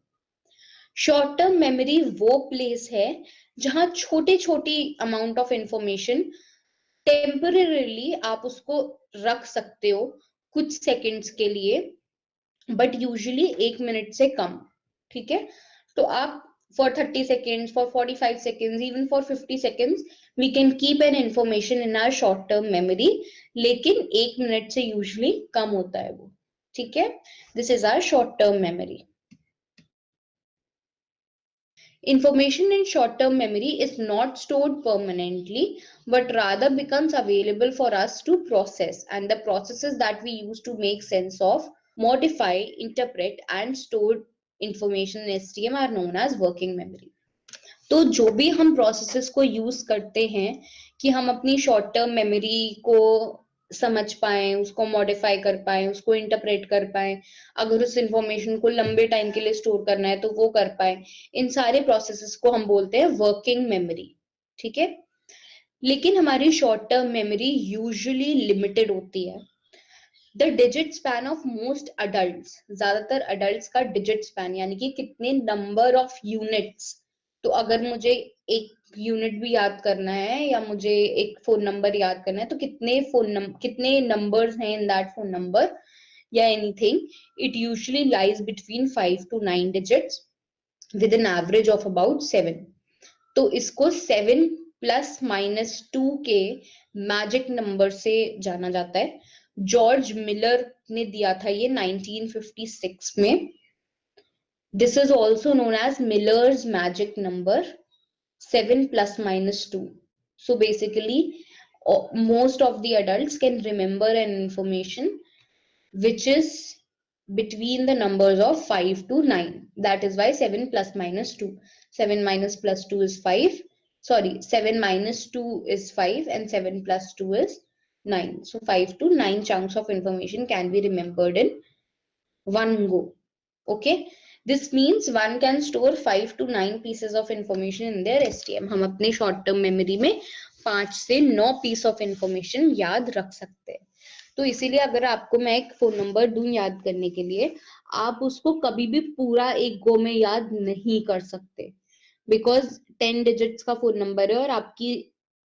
[SPEAKER 1] शॉर्ट टर्म मेमोरी वो प्लेस है जहां छोटी छोटी अमाउंट ऑफ इंफॉर्मेशन टेम्परेली आप उसको रख सकते हो कुछ सेकंड्स के लिए, बट यूजुअली 1 मिनट से कम। ठीक है, तो आप for 30 seconds, for 45 seconds, even for 50 seconds, we can keep an information in our short term memory, लेकिन 1 मिनट से यूजुअली कम होता है वो। ठीक है, this is our short term memory. Information in short-term memory is not stored permanently, but rather becomes available for us to process. And the processes that we use to make sense of, modify, interpret, and store information in STM are known as working memory. तो जो भी हम processes को use करते हैं कि हम अपनी शॉर्ट टर्म मेमोरी को समझ पाए, उसको मॉडिफाई कर पाए, उसको इंटरप्रेट कर पाए, अगर उस इंफॉर्मेशन को लंबे टाइम के लिए स्टोर करना है तो वो कर पाए, इन सारे प्रोसेसेस को हम बोलते हैं वर्किंग मेमोरी। ठीक है, लेकिन हमारी short term memory usually limited होती है। The digit span of most adults, ज्यादातर अडल्ट्स का डिजिट स्पैन यानी कि कितने नंबर ऑफ यूनिट्स, तो अगर मुझे एक यूनिट भी याद करना है या मुझे एक फोन नंबर याद करना है तो कितने नंबर्स हैं इन दैट फोन नंबर या anything, it usually lies between 5 to 9 digits with an average of about 7। तो इसको 7 प्लस माइनस 2 के मैजिक नंबर से जाना जाता है। जॉर्ज मिलर ने दिया था ये 1956 में। This is also known as Miller's magic number, 7 plus minus 2. So basically, most of the adults can remember an information which is between the numbers of 5 to 9. That is why 7 plus minus 2. 7 minus plus 2 is 5. Sorry, 7 minus 2 is 5 and 7 plus 2 is 9. So 5 to 9 chunks of information can be remembered in one go. Okay, this means one can store 5 to 9 pieces of information in their STM. हम अपने short term memory में 5 से 9 piece of information याद रख सकते हैं। तो इसीलिए अगर आपको मैं एक फोन नंबर दूं याद करने के लिए, आप उसको कभी भी पूरा एक गो में याद नहीं कर सकते, बिकॉज 10 डिजिट्स का फोन नंबर है और आपकी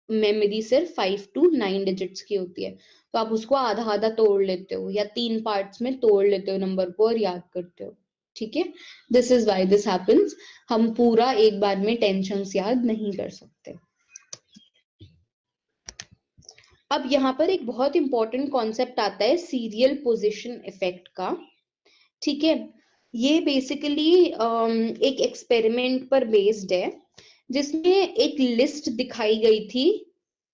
[SPEAKER 1] मेमोरी सिर्फ 5 to 9 डिजिट्स की होती है, तो आप उसको आधा आधा तोड़ लेते हो या 3 पार्ट्स में तोड़ लेते हो नंबर को और याद करते हो। ठीक है, this is why this happens, हम पूरा एक बार में 10 चंक्स याद नहीं कर सकते। अब यहाँ पर एक बहुत इंपॉर्टेंट कॉन्सेप्ट आता है सीरियल पोजीशन इफेक्ट का। ठीक है, ये बेसिकली एक एक्सपेरिमेंट पर बेस्ड है जिसमें एक लिस्ट दिखाई गई थी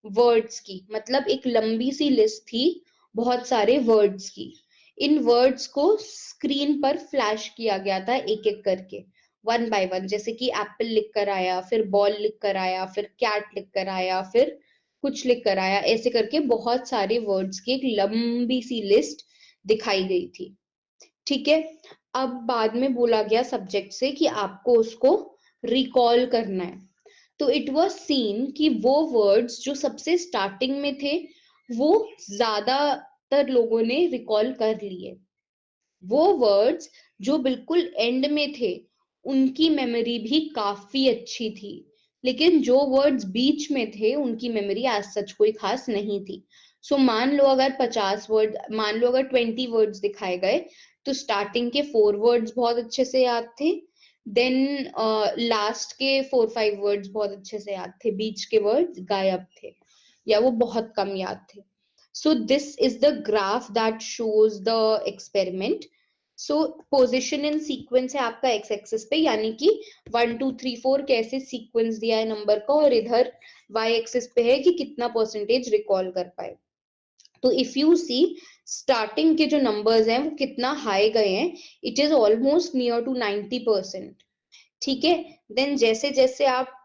[SPEAKER 1] वर्ड्स की, मतलब एक लंबी सी लिस्ट थी बहुत सारे वर्ड्स की। इन वर्ड्स को स्क्रीन पर फ्लैश किया गया था एक एक करके, वन बाय वन, जैसे कि एप्पल लिख कर आया, फिर बॉल लिख कर आया, फिर कैट लिख कर आया, फिर कुछ लिख कर आया, ऐसे करके बहुत सारे वर्ड्स की एक लंबी सी लिस्ट दिखाई गई थी। ठीक है, अब बाद में बोला गया सब्जेक्ट से कि आपको उसको रिकॉल करना है। तो इट वाज सीन कि वो वर्ड्स जो सबसे स्टार्टिंग में थे वो ज्यादातर लोगों ने रिकॉल कर लिए, वो वर्ड्स जो बिल्कुल एंड में थे उनकी मेमोरी भी काफी अच्छी थी, लेकिन जो वर्ड्स बीच में थे उनकी मेमोरी एज सच कोई खास नहीं थी। सो मान लो अगर 50 वर्ड, मान लो अगर 20 वर्ड्स दिखाए गए तो स्टार्टिंग के 4 वर्ड्स बहुत अच्छे से याद थे, देन लास्ट के 4-5 वर्ड्स बहुत अच्छे से याद थे, बीच के वर्ड्स गायब थे या वो बहुत कम याद थे। So this is the graph that shows the experiment. So position in sequence है आपका x axis पे, यानी कि 1 2 3 4 कैसे सीक्वेंस दिया है नंबर का, और इधर y axis पे है कि कितना परसेंटेज रिकॉल कर पाए। तो इफ यू सी स्टार्टिंग के जो नंबर्स हैं वो कितना हाई गए हैं, it is almost near to 90%। ठीक है, देन जैसे जैसे आप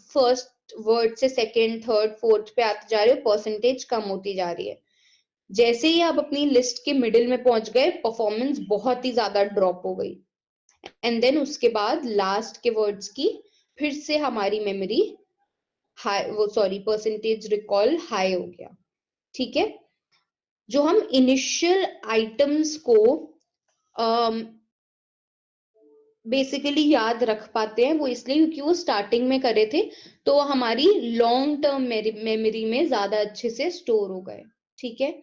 [SPEAKER 1] फर्स्ट वर्ड से सेकेंड थर्ड फोर्थ पे आते जा रहे हो परसेंटेज कम होती जा रही है। जैसे ही आप अपनी लिस्ट के मिडिल में पहुंच गए परफॉर्मेंस बहुत ही ज्यादा ड्रॉप हो गई, एंड देन उसके बाद लास्ट के वर्ड्स की फिर से हमारी मेमोरी हाई, वो सॉरी परसेंटेज रिकॉल हाई हो गया। ठीक है, जो हम इनिशियल आइटम्स को बेसिकली याद रख पाते हैं वो इसलिए क्योंकि वो स्टार्टिंग में करे थे, तो हमारी लॉन्ग टर्म मेमोरी में ज्यादा अच्छे से स्टोर हो गए। ठीक है,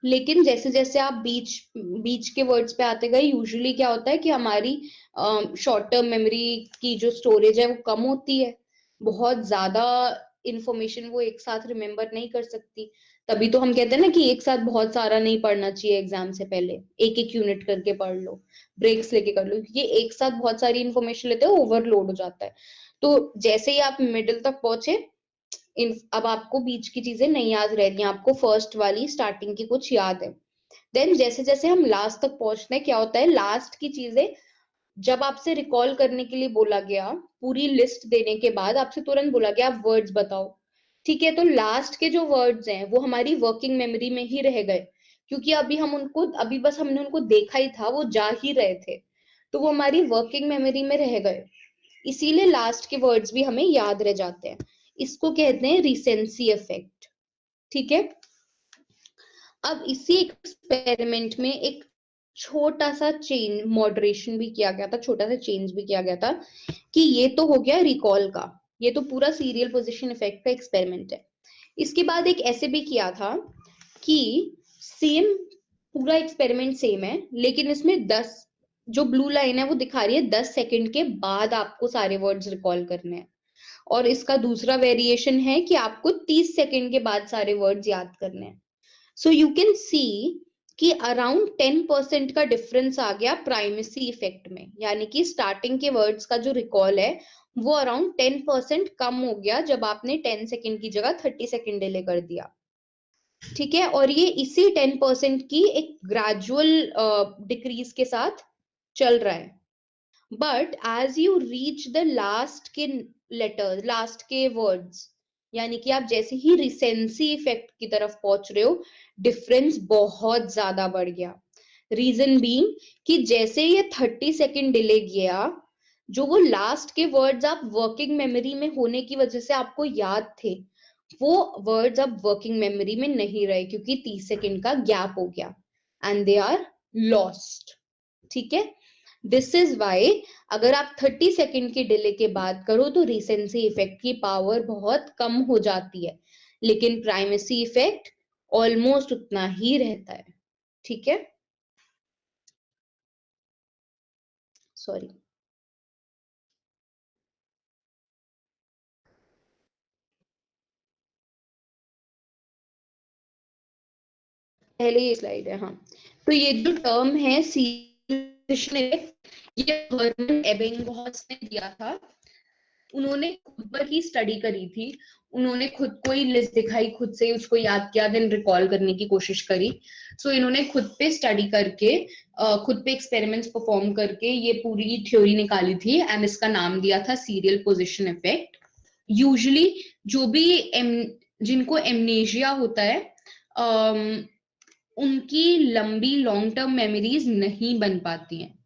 [SPEAKER 1] लेकिन जैसे जैसे आप बीच बीच के वर्ड्स पे आते गए, यूजुअली क्या होता है कि हमारी शॉर्ट टर्म मेमोरी की जो स्टोरेज है वो कम होती है, बहुत ज्यादा इंफॉर्मेशन वो एक साथ रिमेम्बर नहीं कर सकती। तभी तो हम कहते हैं ना कि एक साथ बहुत सारा नहीं पढ़ना चाहिए, एग्जाम से पहले एक एक यूनिट करके पढ़ लो, ब्रेक्स लेके कर लो, क्योंकि एक साथ बहुत सारी इंफॉर्मेशन लेते हो ओवरलोड हो जाता है। तो जैसे ही आप मिडिल तक पहुंचे, अब आपको बीच की चीजें नहीं याद रहती, आपको फर्स्ट वाली स्टार्टिंग की कुछ याद है। देन जैसे जैसे हम लास्ट तक पहुंचते हैं, क्या होता है लास्ट की चीजें जब आपसे रिकॉल करने के लिए बोला गया, पूरी लिस्ट देने के बाद आपसे तुरंत बोला गया आप वर्ड्स बताओ। ठीक है, तो लास्ट के जो वर्ड्स हैं वो हमारी वर्किंग मेमोरी में ही रह गए, क्योंकि अभी बस हमने उनको देखा ही था, वो जा ही रहे थे, तो वो हमारी वर्किंग मेमोरी में रह गए। इसीलिए लास्ट के वर्ड्स भी हमें याद रह जाते हैं। इसको कहते हैं रिसेंसी इफेक्ट। ठीक है, अब इसी एक्सपेरिमेंट में एक छोटा सा चेंज, मॉडरेशन भी किया गया था, छोटा सा चेंज भी किया गया था, कि ये तो हो गया रिकॉल का, ये तो पूरा सीरियल पोजीशन इफेक्ट का एक्सपेरिमेंट है। इसके बाद एक ऐसे भी किया था कि सेम, पूरा एक्सपेरिमेंट सेम है, लेकिन इसमें 10, जो ब्लू लाइन है वो दिखा रही है 10 सेकंड के बाद आपको सारे वर्ड्स रिकॉल करने हैं, और इसका दूसरा वेरिएशन है कि आपको 30 सेकंड के बाद सारे वर्ड्स याद करने हैं। सो यू कैन सी कि अराउंड 10% का डिफरेंस आ गया प्राइमेसी इफेक्ट में, यानी कि स्टार्टिंग के वर्ड्स का जो रिकॉल है वो अराउंड 10% कम हो गया जब आपने 10 सेकंड की जगह 30 सेकंड डिले कर दिया। ठीक है, और ये इसी 10% की एक ग्रेजुअल डिक्रीज के साथ चल रहा है। But as you reach the last के लेटर्स, लास्ट के वर्ड्स, यानी कि आप जैसे ही रिसेंसी इफेक्ट की तरफ पहुंच रहे हो, डिफरेंस बहुत ज्यादा बढ़ गया। रीजन बीइंग कि जैसे ये 30 सेकंड डिले गया, जो वो लास्ट के वर्ड्स आप वर्किंग मेमोरी में होने की वजह से आपको याद थे, वो वर्ड्स अब वर्किंग मेमोरी में नहीं रहे, क्योंकि 30 सेकंड का गैप हो गया एंड दे आर लॉस्ट। ठीक है, दिस इज वाई अगर आप 30 सेकंड की डिले के बाद करो तो रिसेंसी इफेक्ट की पावर बहुत कम हो जाती है, लेकिन प्राइमेसी इफेक्ट ऑलमोस्ट उतना ही रहता है। ठीक है, सॉरी, पहले ये स्लाइड है, हाँ। तो ये जो टर्म है सीरियल इफेक्ट, ये हर्मन एबिंगहॉस ने दिया था। उन्होंने खुद पर ही स्टडी करी थी, उन्होंने खुद को ही लिस्ट दिखाई, खुद से उसको याद किया, देन रिकॉल करने की कोशिश करी। सो इन्होंने खुद पे स्टडी करके, खुद पे एक्सपेरिमेंट्स परफॉर्म करके ये पूरी थ्योरी निकाली थी, एंड इसका नाम दिया था सीरियल पोजीशन इफेक्ट। यूजुअली जो भी जिनको एमनेशिया होता है, उनकी लंबी लॉन्ग टर्म मेमोरीज नहीं बन पाती हैं।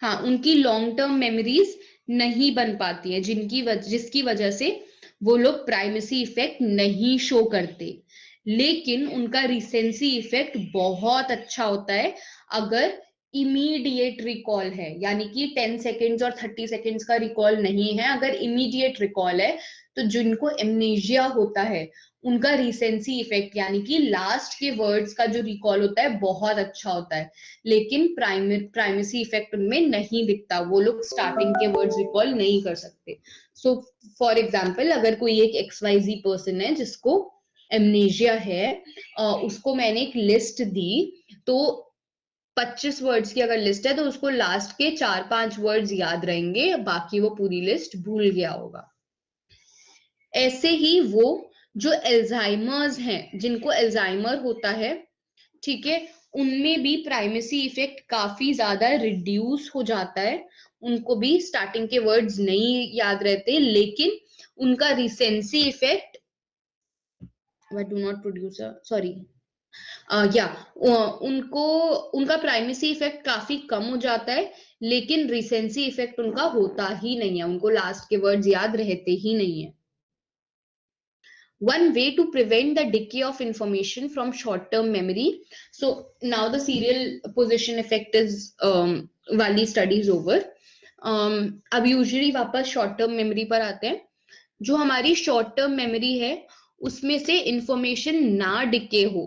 [SPEAKER 1] हाँ, उनकी लॉन्ग टर्म मेमोरीज नहीं बन पाती है, जिसकी वजह से वो लोग प्राइमेसी इफेक्ट नहीं शो करते, लेकिन उनका रिसेंसी इफेक्ट बहुत अच्छा होता है अगर इमीडिएट रिकॉल है, यानी कि 10 सेकेंड्स और 30 सेकेंड्स का रिकॉल नहीं है, अगर इमीडिएट रिकॉल है, तो जिनको एमनेशिया होता है उनका रिसेंसी इफेक्ट यानी कि लास्ट के वर्ड्स का जो रिकॉल होता है बहुत अच्छा होता है, लेकिन प्राइमेसी इफेक्ट उनमें नहीं दिखता, वो लोग स्टार्टिंग के वर्ड्स रिकॉल नहीं कर सकते। सो फॉर एग्जाम्पल, अगर कोई एक XYZ पर्सन है जिसको एमनेशिया है, उसको मैंने एक लिस्ट दी, तो 25 वर्ड्स की अगर लिस्ट है तो उसको लास्ट के 4-5 वर्ड्स याद रहेंगे, बाकी वो पूरी लिस्ट भूल गया होगा। ऐसे ही वो जो एल्जाइमर्स हैं, जिनको एल्जाइमर होता है, ठीक है, उनमें भी प्राइमेसी इफेक्ट काफी ज्यादा रिड्यूस हो जाता है, उनको भी स्टार्टिंग के वर्ड्स नहीं याद रहते, लेकिन उनका recency effect, what do not produce, sorry, या उनको उनका प्राइमेसी इफेक्ट काफी कम हो जाता है, लेकिन रिसेंसी इफेक्ट उनका होता ही नहीं है, उनको लास्ट के वर्ड्स याद रहते ही नहीं है। One way to prevent the decay of information from short term memory. So now the serial position effect is वाली studies over. अब यूजुअली वापस शॉर्ट टर्म मेमोरी पर आते हैं। जो हमारी शॉर्ट टर्म मेमोरी है उसमें से इंफॉर्मेशन ना डिके हो,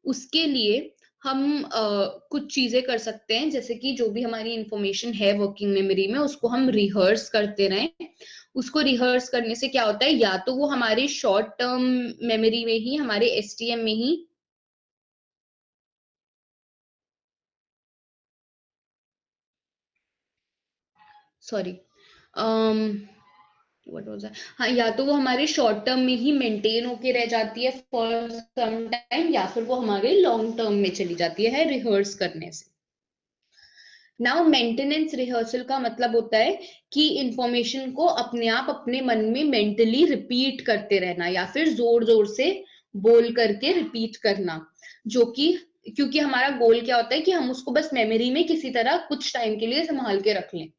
[SPEAKER 1] उसके लिए हम कुछ चीजें कर सकते हैं, जैसे कि जो भी हमारी इंफॉर्मेशन है वर्किंग मेमोरी में उसको हम रिहर्स करते रहें। उसको रिहर्स करने से क्या होता है, या तो वो हमारे शॉर्ट टर्म मेमोरी में ही, हमारे एसटीएम में ही, सॉरी व्हाट वाज हाँ, या तो वो हमारे शॉर्ट टर्म में ही मेंटेन होके रह जाती है फॉर सम टाइम, या फिर वो हमारे लॉन्ग टर्म में चली जाती है रिहर्स करने से। नाउ मेंटेनेंस रिहर्सल का मतलब होता है कि इंफॉर्मेशन को अपने आप अपने मन में मेंटली रिपीट करते रहना, या फिर जोर जोर से बोल करके रिपीट करना, जो कि क्योंकि हमारा गोल क्या होता है कि हम उसको बस मेमोरी में किसी तरह कुछ टाइम के लिए संभाल के रख लें।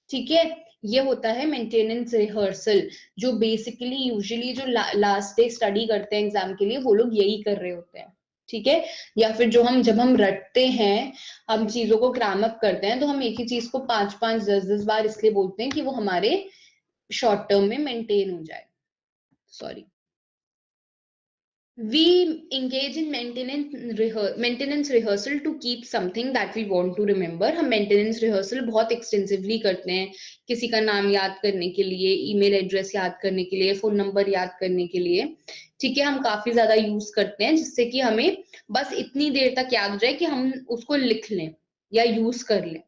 [SPEAKER 1] ठीक है, ये होता है मेंटेनेंस रिहर्सल, जो बेसिकली यूजुअली जो लास्ट डे स्टडी करते हैं एग्जाम के लिए वो लोग यही कर रहे होते हैं। ठीक है, या फिर जो हम जब हम रटते हैं, हम चीजों को क्रैम अप करते हैं, तो हम एक ही चीज को 5-5 10-10 बार इसलिए बोलते हैं कि वो हमारे शॉर्ट टर्म में मेंटेन हो जाए। Sorry, we engage in maintenance rehearsal to keep something that we want to remember. हम maintenance rehearsal बहुत extensively करते हैं, किसी का नाम याद करने के लिए, ईमेल एड्रेस याद करने के लिए, फोन नंबर याद करने के लिए। ठीक है, हम काफी ज्यादा यूज करते हैं जिससे कि हमें बस इतनी देर तक याद हो जाए कि हम उसको लिख लें या यूज कर लें,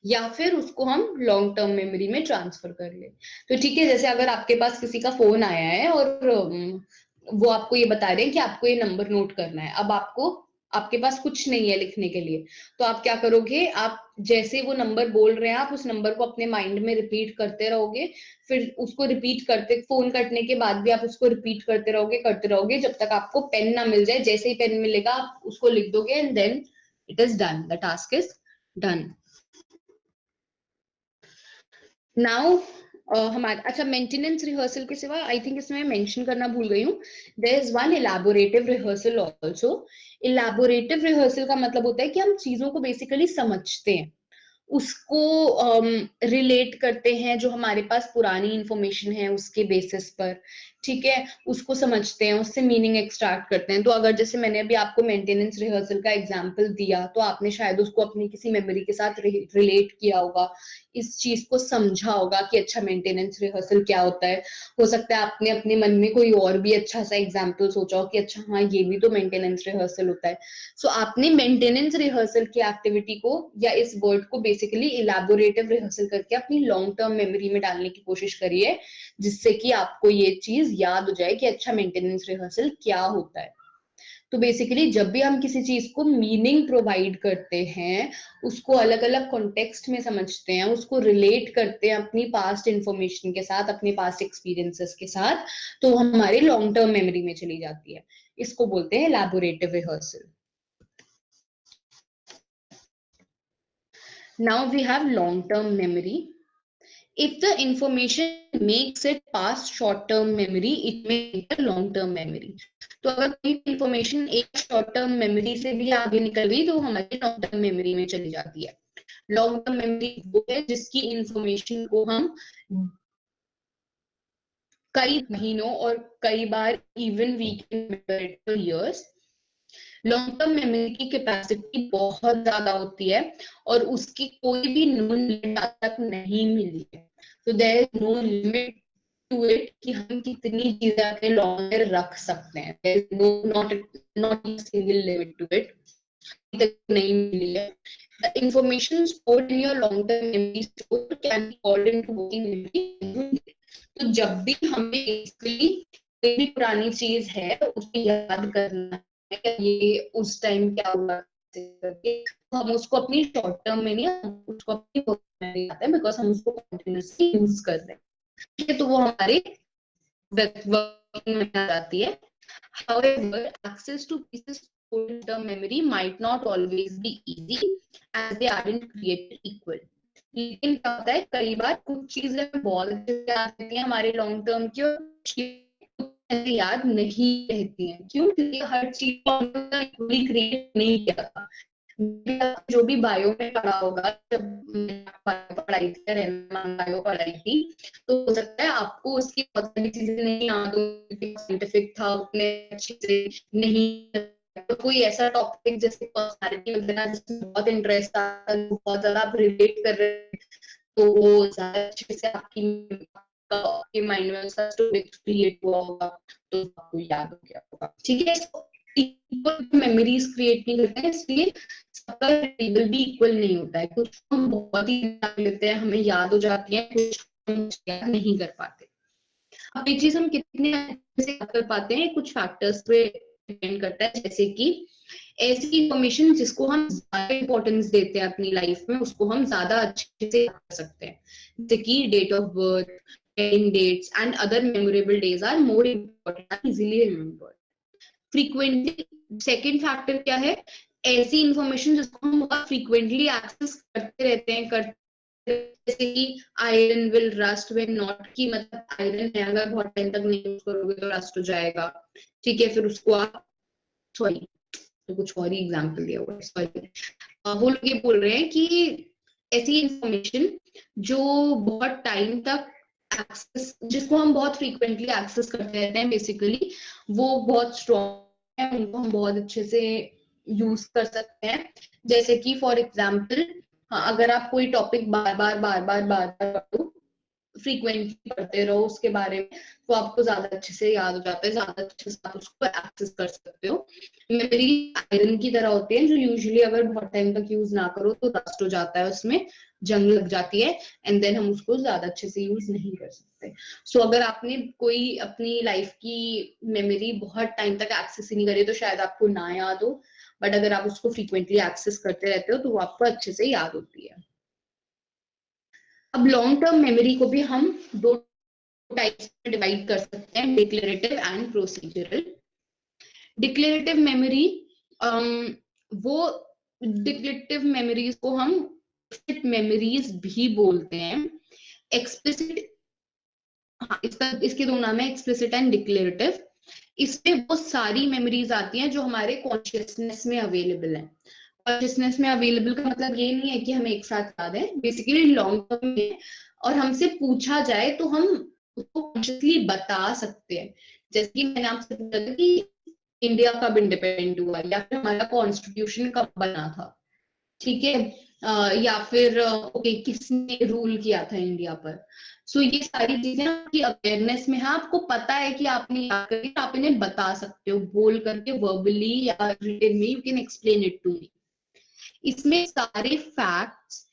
[SPEAKER 1] या फिर उसको हम लॉन्ग टर्म मेमोरी में ट्रांसफर कर लें। तो ठीक है, जैसे अगर आपके पास किसी का फोन आया है और वो आपको ये बता रहे हैं कि आपको ये नंबर नोट करना है, अब आपको आपके पास कुछ नहीं है लिखने के लिए, तो आप क्या करोगे, आप जैसे वो नंबर बोल रहे हैं आप उस नंबर को अपने माइंड में रिपीट करते रहोगे, फिर उसको रिपीट करते, फोन कटने के बाद भी आप उसको रिपीट करते रहोगे जब तक आपको पेन ना मिल जाए। जैसे ही पेन मिलेगा आप उसको लिख दोगे and then it is done, the task is done. Now हमारा अच्छा, मेंटेनेंस रिहर्सल के सिवा आई थिंक इसमें मेंशन करना भूल गई हूँ, there is one elaborative rehearsal also. Elaborative rehearsal का मतलब होता है कि हम चीजों को बेसिकली समझते हैं, उसको रिलेट करते हैं जो हमारे पास पुरानी इंफॉर्मेशन है उसके बेसिस पर। ठीक है, उसको समझते हैं, उससे मीनिंग एक्सट्रैक्ट करते हैं। तो अगर जैसे मैंने अभी आपको मेंटेनेंस रिहर्सल का एग्जांपल दिया, तो आपने शायद उसको अपनी किसी मेमोरी के साथ रिलेट किया होगा, इस चीज को समझा होगा कि अच्छा मेंटेनेंस रिहर्सल क्या होता है। हो सकता है आपने अपने मन में कोई और भी अच्छा सा एग्जांपल सोचा हो कि अच्छा हाँ ये भी तो मेंटेनेंस रिहर्सल होता है। सो आपने मेंटेनेंस रिहर्सल की एक्टिविटी को या इस वर्ड को बेसिकली इलैबोरेटिव रिहर्सल करके अपनी लॉन्ग टर्म मेमोरी में डालने की कोशिश करिए, जिससे कि आपको ये चीज याद हो जाए कि अच्छा मेंटेनेंस रिहर्सल क्या होता है। तो बेसिकली जब भी हम किसी चीज को मीनिंग प्रोवाइड करते हैं, उसको अलग अलग कॉन्टेक्स्ट में समझते हैं, उसको रिलेट करते हैं अपनी पास्ट इंफॉर्मेशन के साथ, अपने पास्ट एक्सपीरियंसेस के साथ, तो हमारे लॉन्ग टर्म मेमोरी में चली जाती है। इसको बोलते हैं इलैबोरेटिव rehearsal. Now we have long-term memory. If the information makes it past short-term memory, it may enter long-term memory. तो अगर कोई इंफॉर्मेशन एक शॉर्ट टर्म मेमोरी से भी आगे निकल गई तो हमारी लॉन्ग टर्म मेमोरी में चली जाती है। लॉन्ग टर्म मेमोरी वो है जिसकी इंफॉर्मेशन को हम कई महीनों और कई बार even week for years. Long term memory की कैपेसिटी बहुत ज्यादा होती है और उसकी कोई भी नोन लिमिट आज तक नहीं मिली है। तो there is no limit to it कि हम कितनी चीजें अपने लॉन्ग में रख सकते हैं। There is no not not single limit to it, तक नहीं मिली है। The information stored in your long-term memory store can be called into working memory। तो जब भी हमें basically कोई भी पुरानी चीज है उसको याद करना है, ये उस टाइम क्या हुआ करके, तो हम उसको अपनी शॉर्ट टर्म में नहीं, हम उसको अपनी वर्किंग में लाते हैं बिकॉज हम उसको कंटिन्यूसली यूज कर रहे हैं। ठीक है, तो वो हमारे वर्किंग में आ जाती है। However, access to pieces term memory might not always be easy as they aren't created equal. लेकिन क्या होता है, कई बार कुछ चीजें बहुत अच्छे से याद रहती हैं हमारे लॉन्ग टर्म की, और चीजें याद नहीं रहती हैं। क्यों? क्योंकि हर चीज को हमने क्रिएट नहीं किया था। जो भी बायो में पढ़ा होगा, जब पढ़ाई थी, बायो पढ़ाई थी, तो हो सकता है आपको उसकी बहुत सारी चीजें नहीं याद हो, साइंटिफिक था उतने अच्छे से नहीं, तो कोई ऐसा टॉपिक जैसे पर्सनालिटी वगैरह जिसमें बहुत इंटरेस्ट आता है, बहुत ज्यादा आप रिलेट कर रहे हैं, तो वो ज्यादा अच्छे से आपके माइंड में उसका स्टोरेज क्रिएट हुआ होगा, तो आपको याद हो गया होगा। ठीक है, मेमोरीज क्रिएट नहीं करते हैं, इसलिए सबका टेबल भी इक्वल नहीं होता है। कुछ हम बहुत ही याद लेते हैं, हमें याद हो जाती है, कुछ हम याद नहीं कर पाते। अब ये चीज हम कितने अच्छे से याद कर पाते हैं, कुछ फैक्टर्स पे डिपेंड करता है, जैसे कि ऐसी इंफॉर्मेशन जिसको हम ज्यादा इंपॉर्टेंस देते हैं अपनी लाइफ में, उसको हम ज्यादा अच्छे से याद कर सकते हैं, जैसे कि date of birth, wedding dates and other memorable days are more important and easily remembered. Frequently, second factor क्या है, ऐसी इंफॉर्मेशन जिसको हम बहुत फ्रीक्वेंटली एक्सेस करते रहते हैं, जैसे कि iron will rust when not, की मतलब आयरन है अगर बहुत टाइम तक नहीं यूज करोगे तो रस्ट हो जाएगा। ठीक है, फिर उसको आप, सॉरी तो कुछ और ही एग्जांपल दिया हुआ है, सॉरी, वो लोग ये बोल रहे हैं कि ऐसी इंफॉर्मेशन जो बहुत टाइम तक एक्सेस, जिसको हम बहुत फ्रीक्वेंटली एक्सेस करते रहते हैं, बेसिकली वो बहुत स्ट्रॉन्ग है, उनको हम बहुत अच्छे से यूज कर सकते हैं। जैसे कि फॉर एग्जाम्पल, अगर आप कोई टॉपिक बार बार पढ़ो, फ्रीक्वेंटली पढ़ते रहो उसके बारे में, तो आपको ज्यादा अच्छे से याद हो जाता है, ज्यादा अच्छे से आप उसको एक्सेस कर सकते हो। मेमोरी आयरन की तरह होते हैं, जो यूजुअली अगर बहुत टाइम तक यूज ना करो तो रस्ट हो जाता है, उसमें जंग लग जाती है, एंड देन हम उसको ज्यादा अच्छे से यूज नहीं कर सकते। सो अगर आपने कोई अपनी लाइफ की मेमोरी बहुत टाइम तक एक्सेस ही नहीं करी, तो शायद आपको ना याद हो, बट अगर आप उसको फ्रीक्वेंटली एक्सेस करते रहते हो तो वो आपको अच्छे से याद होती है। अब लॉन्ग टर्म मेमोरी को भी हम दो टाइप्स में डिवाइड कर सकते हैं, declarative and procedural. Declarative memory, वो डिक्लेरेटिव मेमोरीज को हम एक्सप्लिसिट मेमोरीज भी बोलते हैं। एक्सप्लिसिट, हाँ, इसके दो नाम है, एक्सप्लिसिट एंड डिक्लेरेटिव। इसमें वो सारी मेमोरीज आती हैं जो हमारे कॉन्शियसनेस में अवेलेबल है। कॉन्शियसनेस में अवेलेबल का मतलब ये नहीं है कि हमें एक साथ याद है, बेसिकली लॉन्ग टर्म में, और हमसे पूछा जाए तो हम उसको कॉन्शियसली बता सकते हैं। जैसे कि मैंने आपसे पूछा था कि इंडिया कब इंडिपेंडेंट हुआ, या फिर हमारा कॉन्स्टिट्यूशन कब बना था, ठीक है, या फिर ओके किसने रूल किया था इंडिया पर। सो ये सारी चीजें आपकी अवेयरनेस में है, आपको पता है कि आपने याद करके, तो आप इन्हें बता सकते हो बोल करके, वर्बली या रिटन में, you can explain it to me. इसमें सारे फैक्ट्स,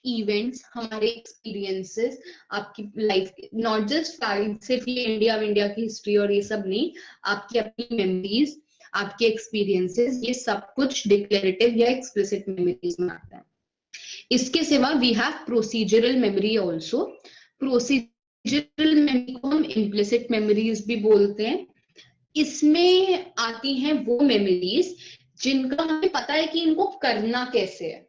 [SPEAKER 1] इवेंट्स, हमारे एक्सपीरियंसेस, आपकी लाइफ के, नॉट जस्ट सिर्फ ये इंडिया की हिस्ट्री और ये सब नहीं, आपकी अपनी मेमोरीज, आपके एक्सपीरियंसेस, ये सब कुछ डिक्लेरेटिव या एक्सप्लिसिट मेमोरीज में आता है। इसके सिवा we have procedural memory also. Procedural memory को हम इम्प्लिसिट मेमोरीज भी बोलते हैं। इसमें आती हैं वो मेमोरीज जिनका हमें पता है कि इनको करना कैसे है,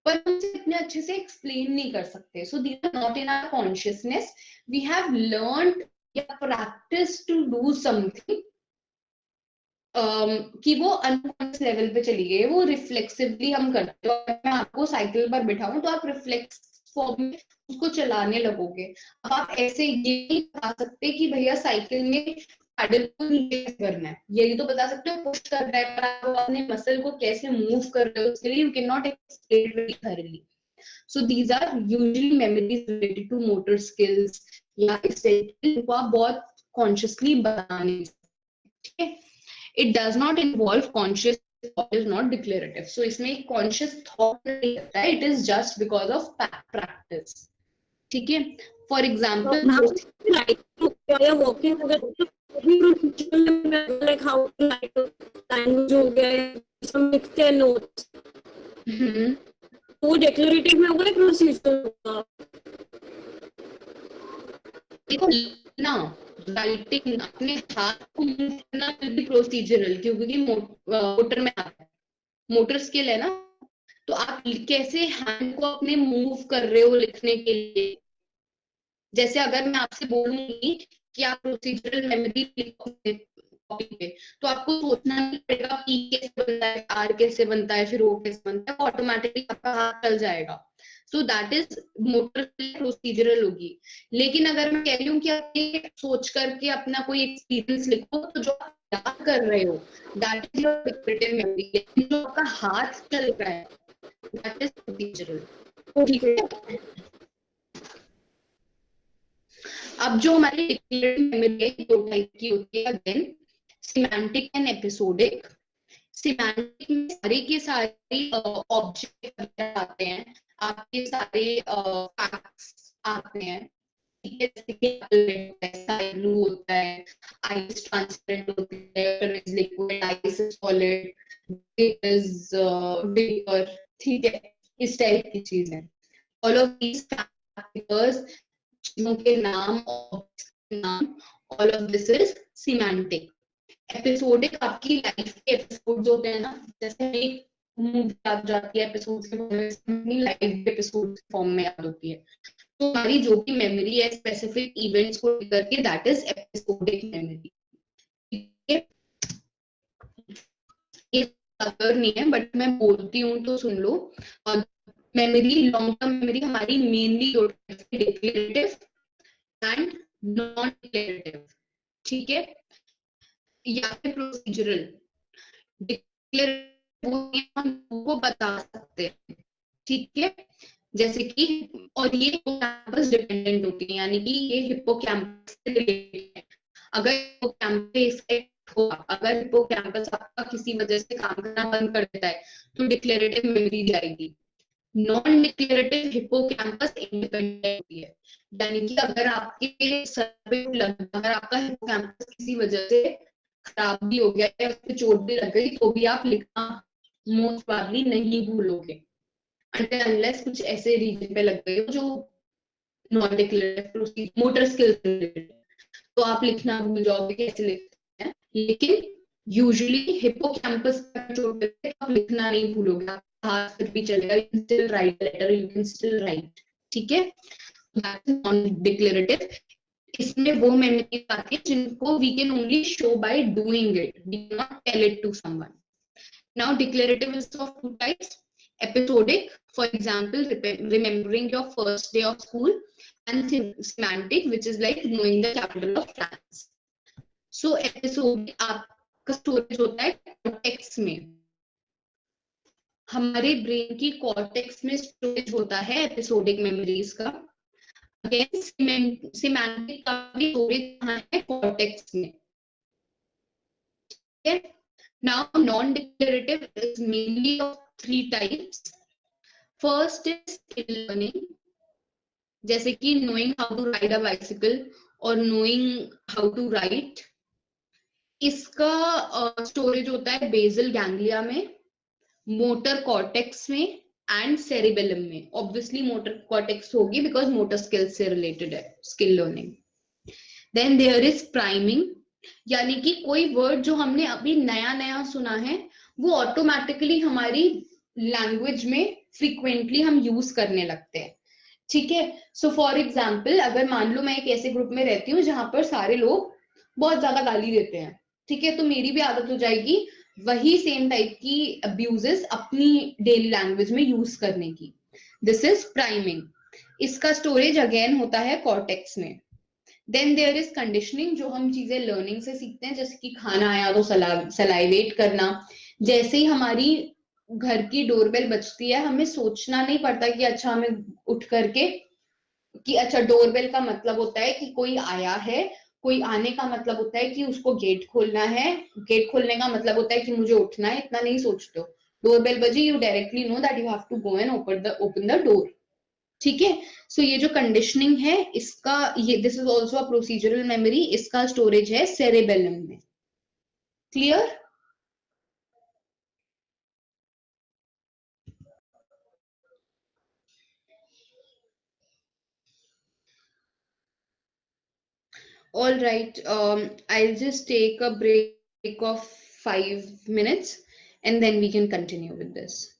[SPEAKER 1] पर हम इतने अच्छे से एक्सप्लेन नहीं कर सकते। So these are not in our consciousness, we have learned या प्रैक्टिस टू डू समथिंग, कि वो अनकॉन्शियस लेवल पे चली गई है, वो रिफ्लेक्सिवली हम करते हैं। मैं आपको साइकिल पर बिठाऊं तो आप रिफ्लेक्स फॉर्म में उसको चलाने लगोगे। अब आप ऐसे ये नहीं बता सकते कि भैया साइकिल में पैडल को नीचे करना है, यही तो बता सकते हो पुश कर रहा है, पर आप अपने मसल को कैसे मूव कर रहे हो उसके लिए you can not explain very thoroughly. So these are usually memories related to motor skills, या इससे इनको आप बहुत कॉन्शियसली बताने, ठीक है। It does not involve conscious thought, is not declarative. So इसमें एक conscious thought नहीं रहता है, it is just because of practice. ठीक है, for example,
[SPEAKER 2] walking like how language हो गया है, some लिखते हैं notes, वो declarative में होगा, प्रोसीजर होगा।
[SPEAKER 1] देखो ना, राइटिंग, अपने हाथ को मूव करना विल बी प्रोसीजरल, क्योंकि मोटर में आता है, मोटर स्किल है ना। तो आप कैसे हैंड को अपने मूव कर रहे हो लिखने के लिए। जैसे अगर मैं आपसे बोलूंगी कि आप प्रोसीजरल मेमोरी लिखो कॉपी पे, तो आपको सोचना नहीं पड़ेगा पी कैसे बनता है, आर कैसे बनता है, फिर ओ कैसे बनता है, ऑटोमेटिकली आपका हाथ चल जाएगा। So that is motor procedural होगी। लेकिन अगर मैं कह रही हूँ कि आप ये सोच करके अपना कोई एक्सपीरियंस लिखो, तो जो आप याद कर रहे हो दैट इज योर डिक्रेटिव मेमोरी, लेकिन जो आपका हाथ चल रहा है दैट इज प्रोसीजरल। ठीक
[SPEAKER 2] ओके।
[SPEAKER 1] है। अब जो हमारी डिक्लेरेटिव मेमोरी है दो टाइप की होती है again, semantic and episodic. Semantic में सारे के सारे ऑब्जेक्ट आते हैं, आपके सारे फैक्ट्स आते हैं। ठीक है, जैसे कि स्काई ब्लू होता है, आइस ट्रांसपेरेंट होती है, water is liquid, ice is solid, it is vapour. ठीक है, इस टाइप की चीजें। ऑल ऑफ दीज फैक्टर्स, चीजों के नाम, ऑब्जेक्ट्स के नाम, all of this is semantic. Episodic आपकी लाइफ के एपिसोड्स होते हैं ना, जैसे एक मूवी याद जाती है एपिसोड के फॉर्म में, अपनी लाइफ के एपिसोड फॉर्म में याद होती है। तो हमारी जो भी मेमोरी है स्पेसिफिक इवेंट्स को लेकर के, दैट इज एपिसोडिक मेमोरी। ठीक है, ये अगर नहीं है बट मैं बोलती हूँ तो सुन लो। मेमोरी, लॉन्ग टर्म मेमोरी हमारी mainly declarative and non declarative. ठीक है, या फिर प्रोसीजरल। डिक्लेरेटिव हम को बता सकते हैं। ठीक है, जैसे कि, और ये हिप्पोकैम्पस डिपेंडेंट होती है, यानी कि ये हिप्पोकैम्पस से रिलेटेड है। अगर हिप्पोकैम्पस इफेक्ट हुआ, अगर हिप्पोकैम्पस आपका किसी वजह से काम करना बंद कर देता है, तो डिक्लेरेटिव मेमोरी जाएगी। नॉन डिक्लेरेटिव हिप्पोकैम्पस इंडिपेंडेंट होती है, यानी कि अगर आपके सर पे अगर आपका हिप्पोकैम्पस किसी वजह से खराब भी हो गया या उस पे चोट भी लग गई, तो भी आप लिखना मोस्ट प्रोबेबली नहीं भूलोगे, until unless कुछ ऐसे रीजन पे लग गए हो जो non declarative motor skills related, तो आप लिखना भूल जाओगे कैसे लिखते हैं। लेकिन यूजुअली हिप्पोकैम्पस का चोट लगे तो आप लिखना नहीं भूलोगे, आप हाथ फिर भी चलेगा, you can still write letter, you can still write. ठीक है, दैट इज नॉन डिक्लेरेटिव। इसमें वो मेमोरीज आती है जिनको we can only show by doing it, we can not tell it to someone. Now, declarative is of two types. Episodic, for example, remembering your first day of school, and semantic, which is like knowing the capital of France. So, episodic आपका storage होता है cortex में, हमारे brain की cortex में storage होता है episodic memories का। अगेन सिमेंटिक का भी स्टोरेज कहाँ है, कॉर्टेक्स में। Okay? Now, non-declarative is mainly of three types. First is skill learning, जैसे कि knowing how to ride a bicycle और knowing how to write। इसका स्टोरेज होता है बेसल गैंग्लिया में, मोटर कॉर्टेक्स में एंड सेरिबेलम में। ऑब्वियसली मोटर कॉर्टेक्स होगी बिकॉज मोटर स्किल से रिलेटेड है skill learning. Then there is priming, यानी कि कोई वर्ड जो हमने अभी नया नया सुना है वो ऑटोमेटिकली हमारी लैंग्वेज में फ्रीक्वेंटली हम यूज करने लगते हैं। ठीक है, सो फॉर एग्जाम्पल अगर मान लो मैं एक ऐसे ग्रुप में रहती हूँ जहां पर सारे लोग बहुत ज्यादा गाली देते हैं, ठीक है, तो मेरी भी आदत हो जाएगी वही सेम टाइप की अब्यूजेस अपनी डेली लैंग्वेज में यूज करने की। This is priming. इसका स्टोरेज अगेन होता है कॉर्टेक्स में। देन देयर इज कंडीशनिंग, जो हम चीजें लर्निंग से सीखते हैं, जैसे कि खाना आया तो सलाइवेट करना। जैसे ही हमारी घर की डोरबेल बजती है, हमें सोचना नहीं पड़ता कि अच्छा हमें उठ करके कि अच्छा डोरबेल का मतलब होता है कि कोई आया है, कोई आने का मतलब होता है कि उसको गेट खोलना है, गेट खोलने का मतलब होता है कि मुझे उठना है, इतना नहीं सोचते हो। डोरबेल बजी, you directly know that you have to go and open the door. ठीक है, सो ये जो कंडीशनिंग है इसका, ये this is also a procedural memory, इसका स्टोरेज है सेरेबेलम में। Clear? All right, I'll just take a break of 5 minutes and then we can continue with this.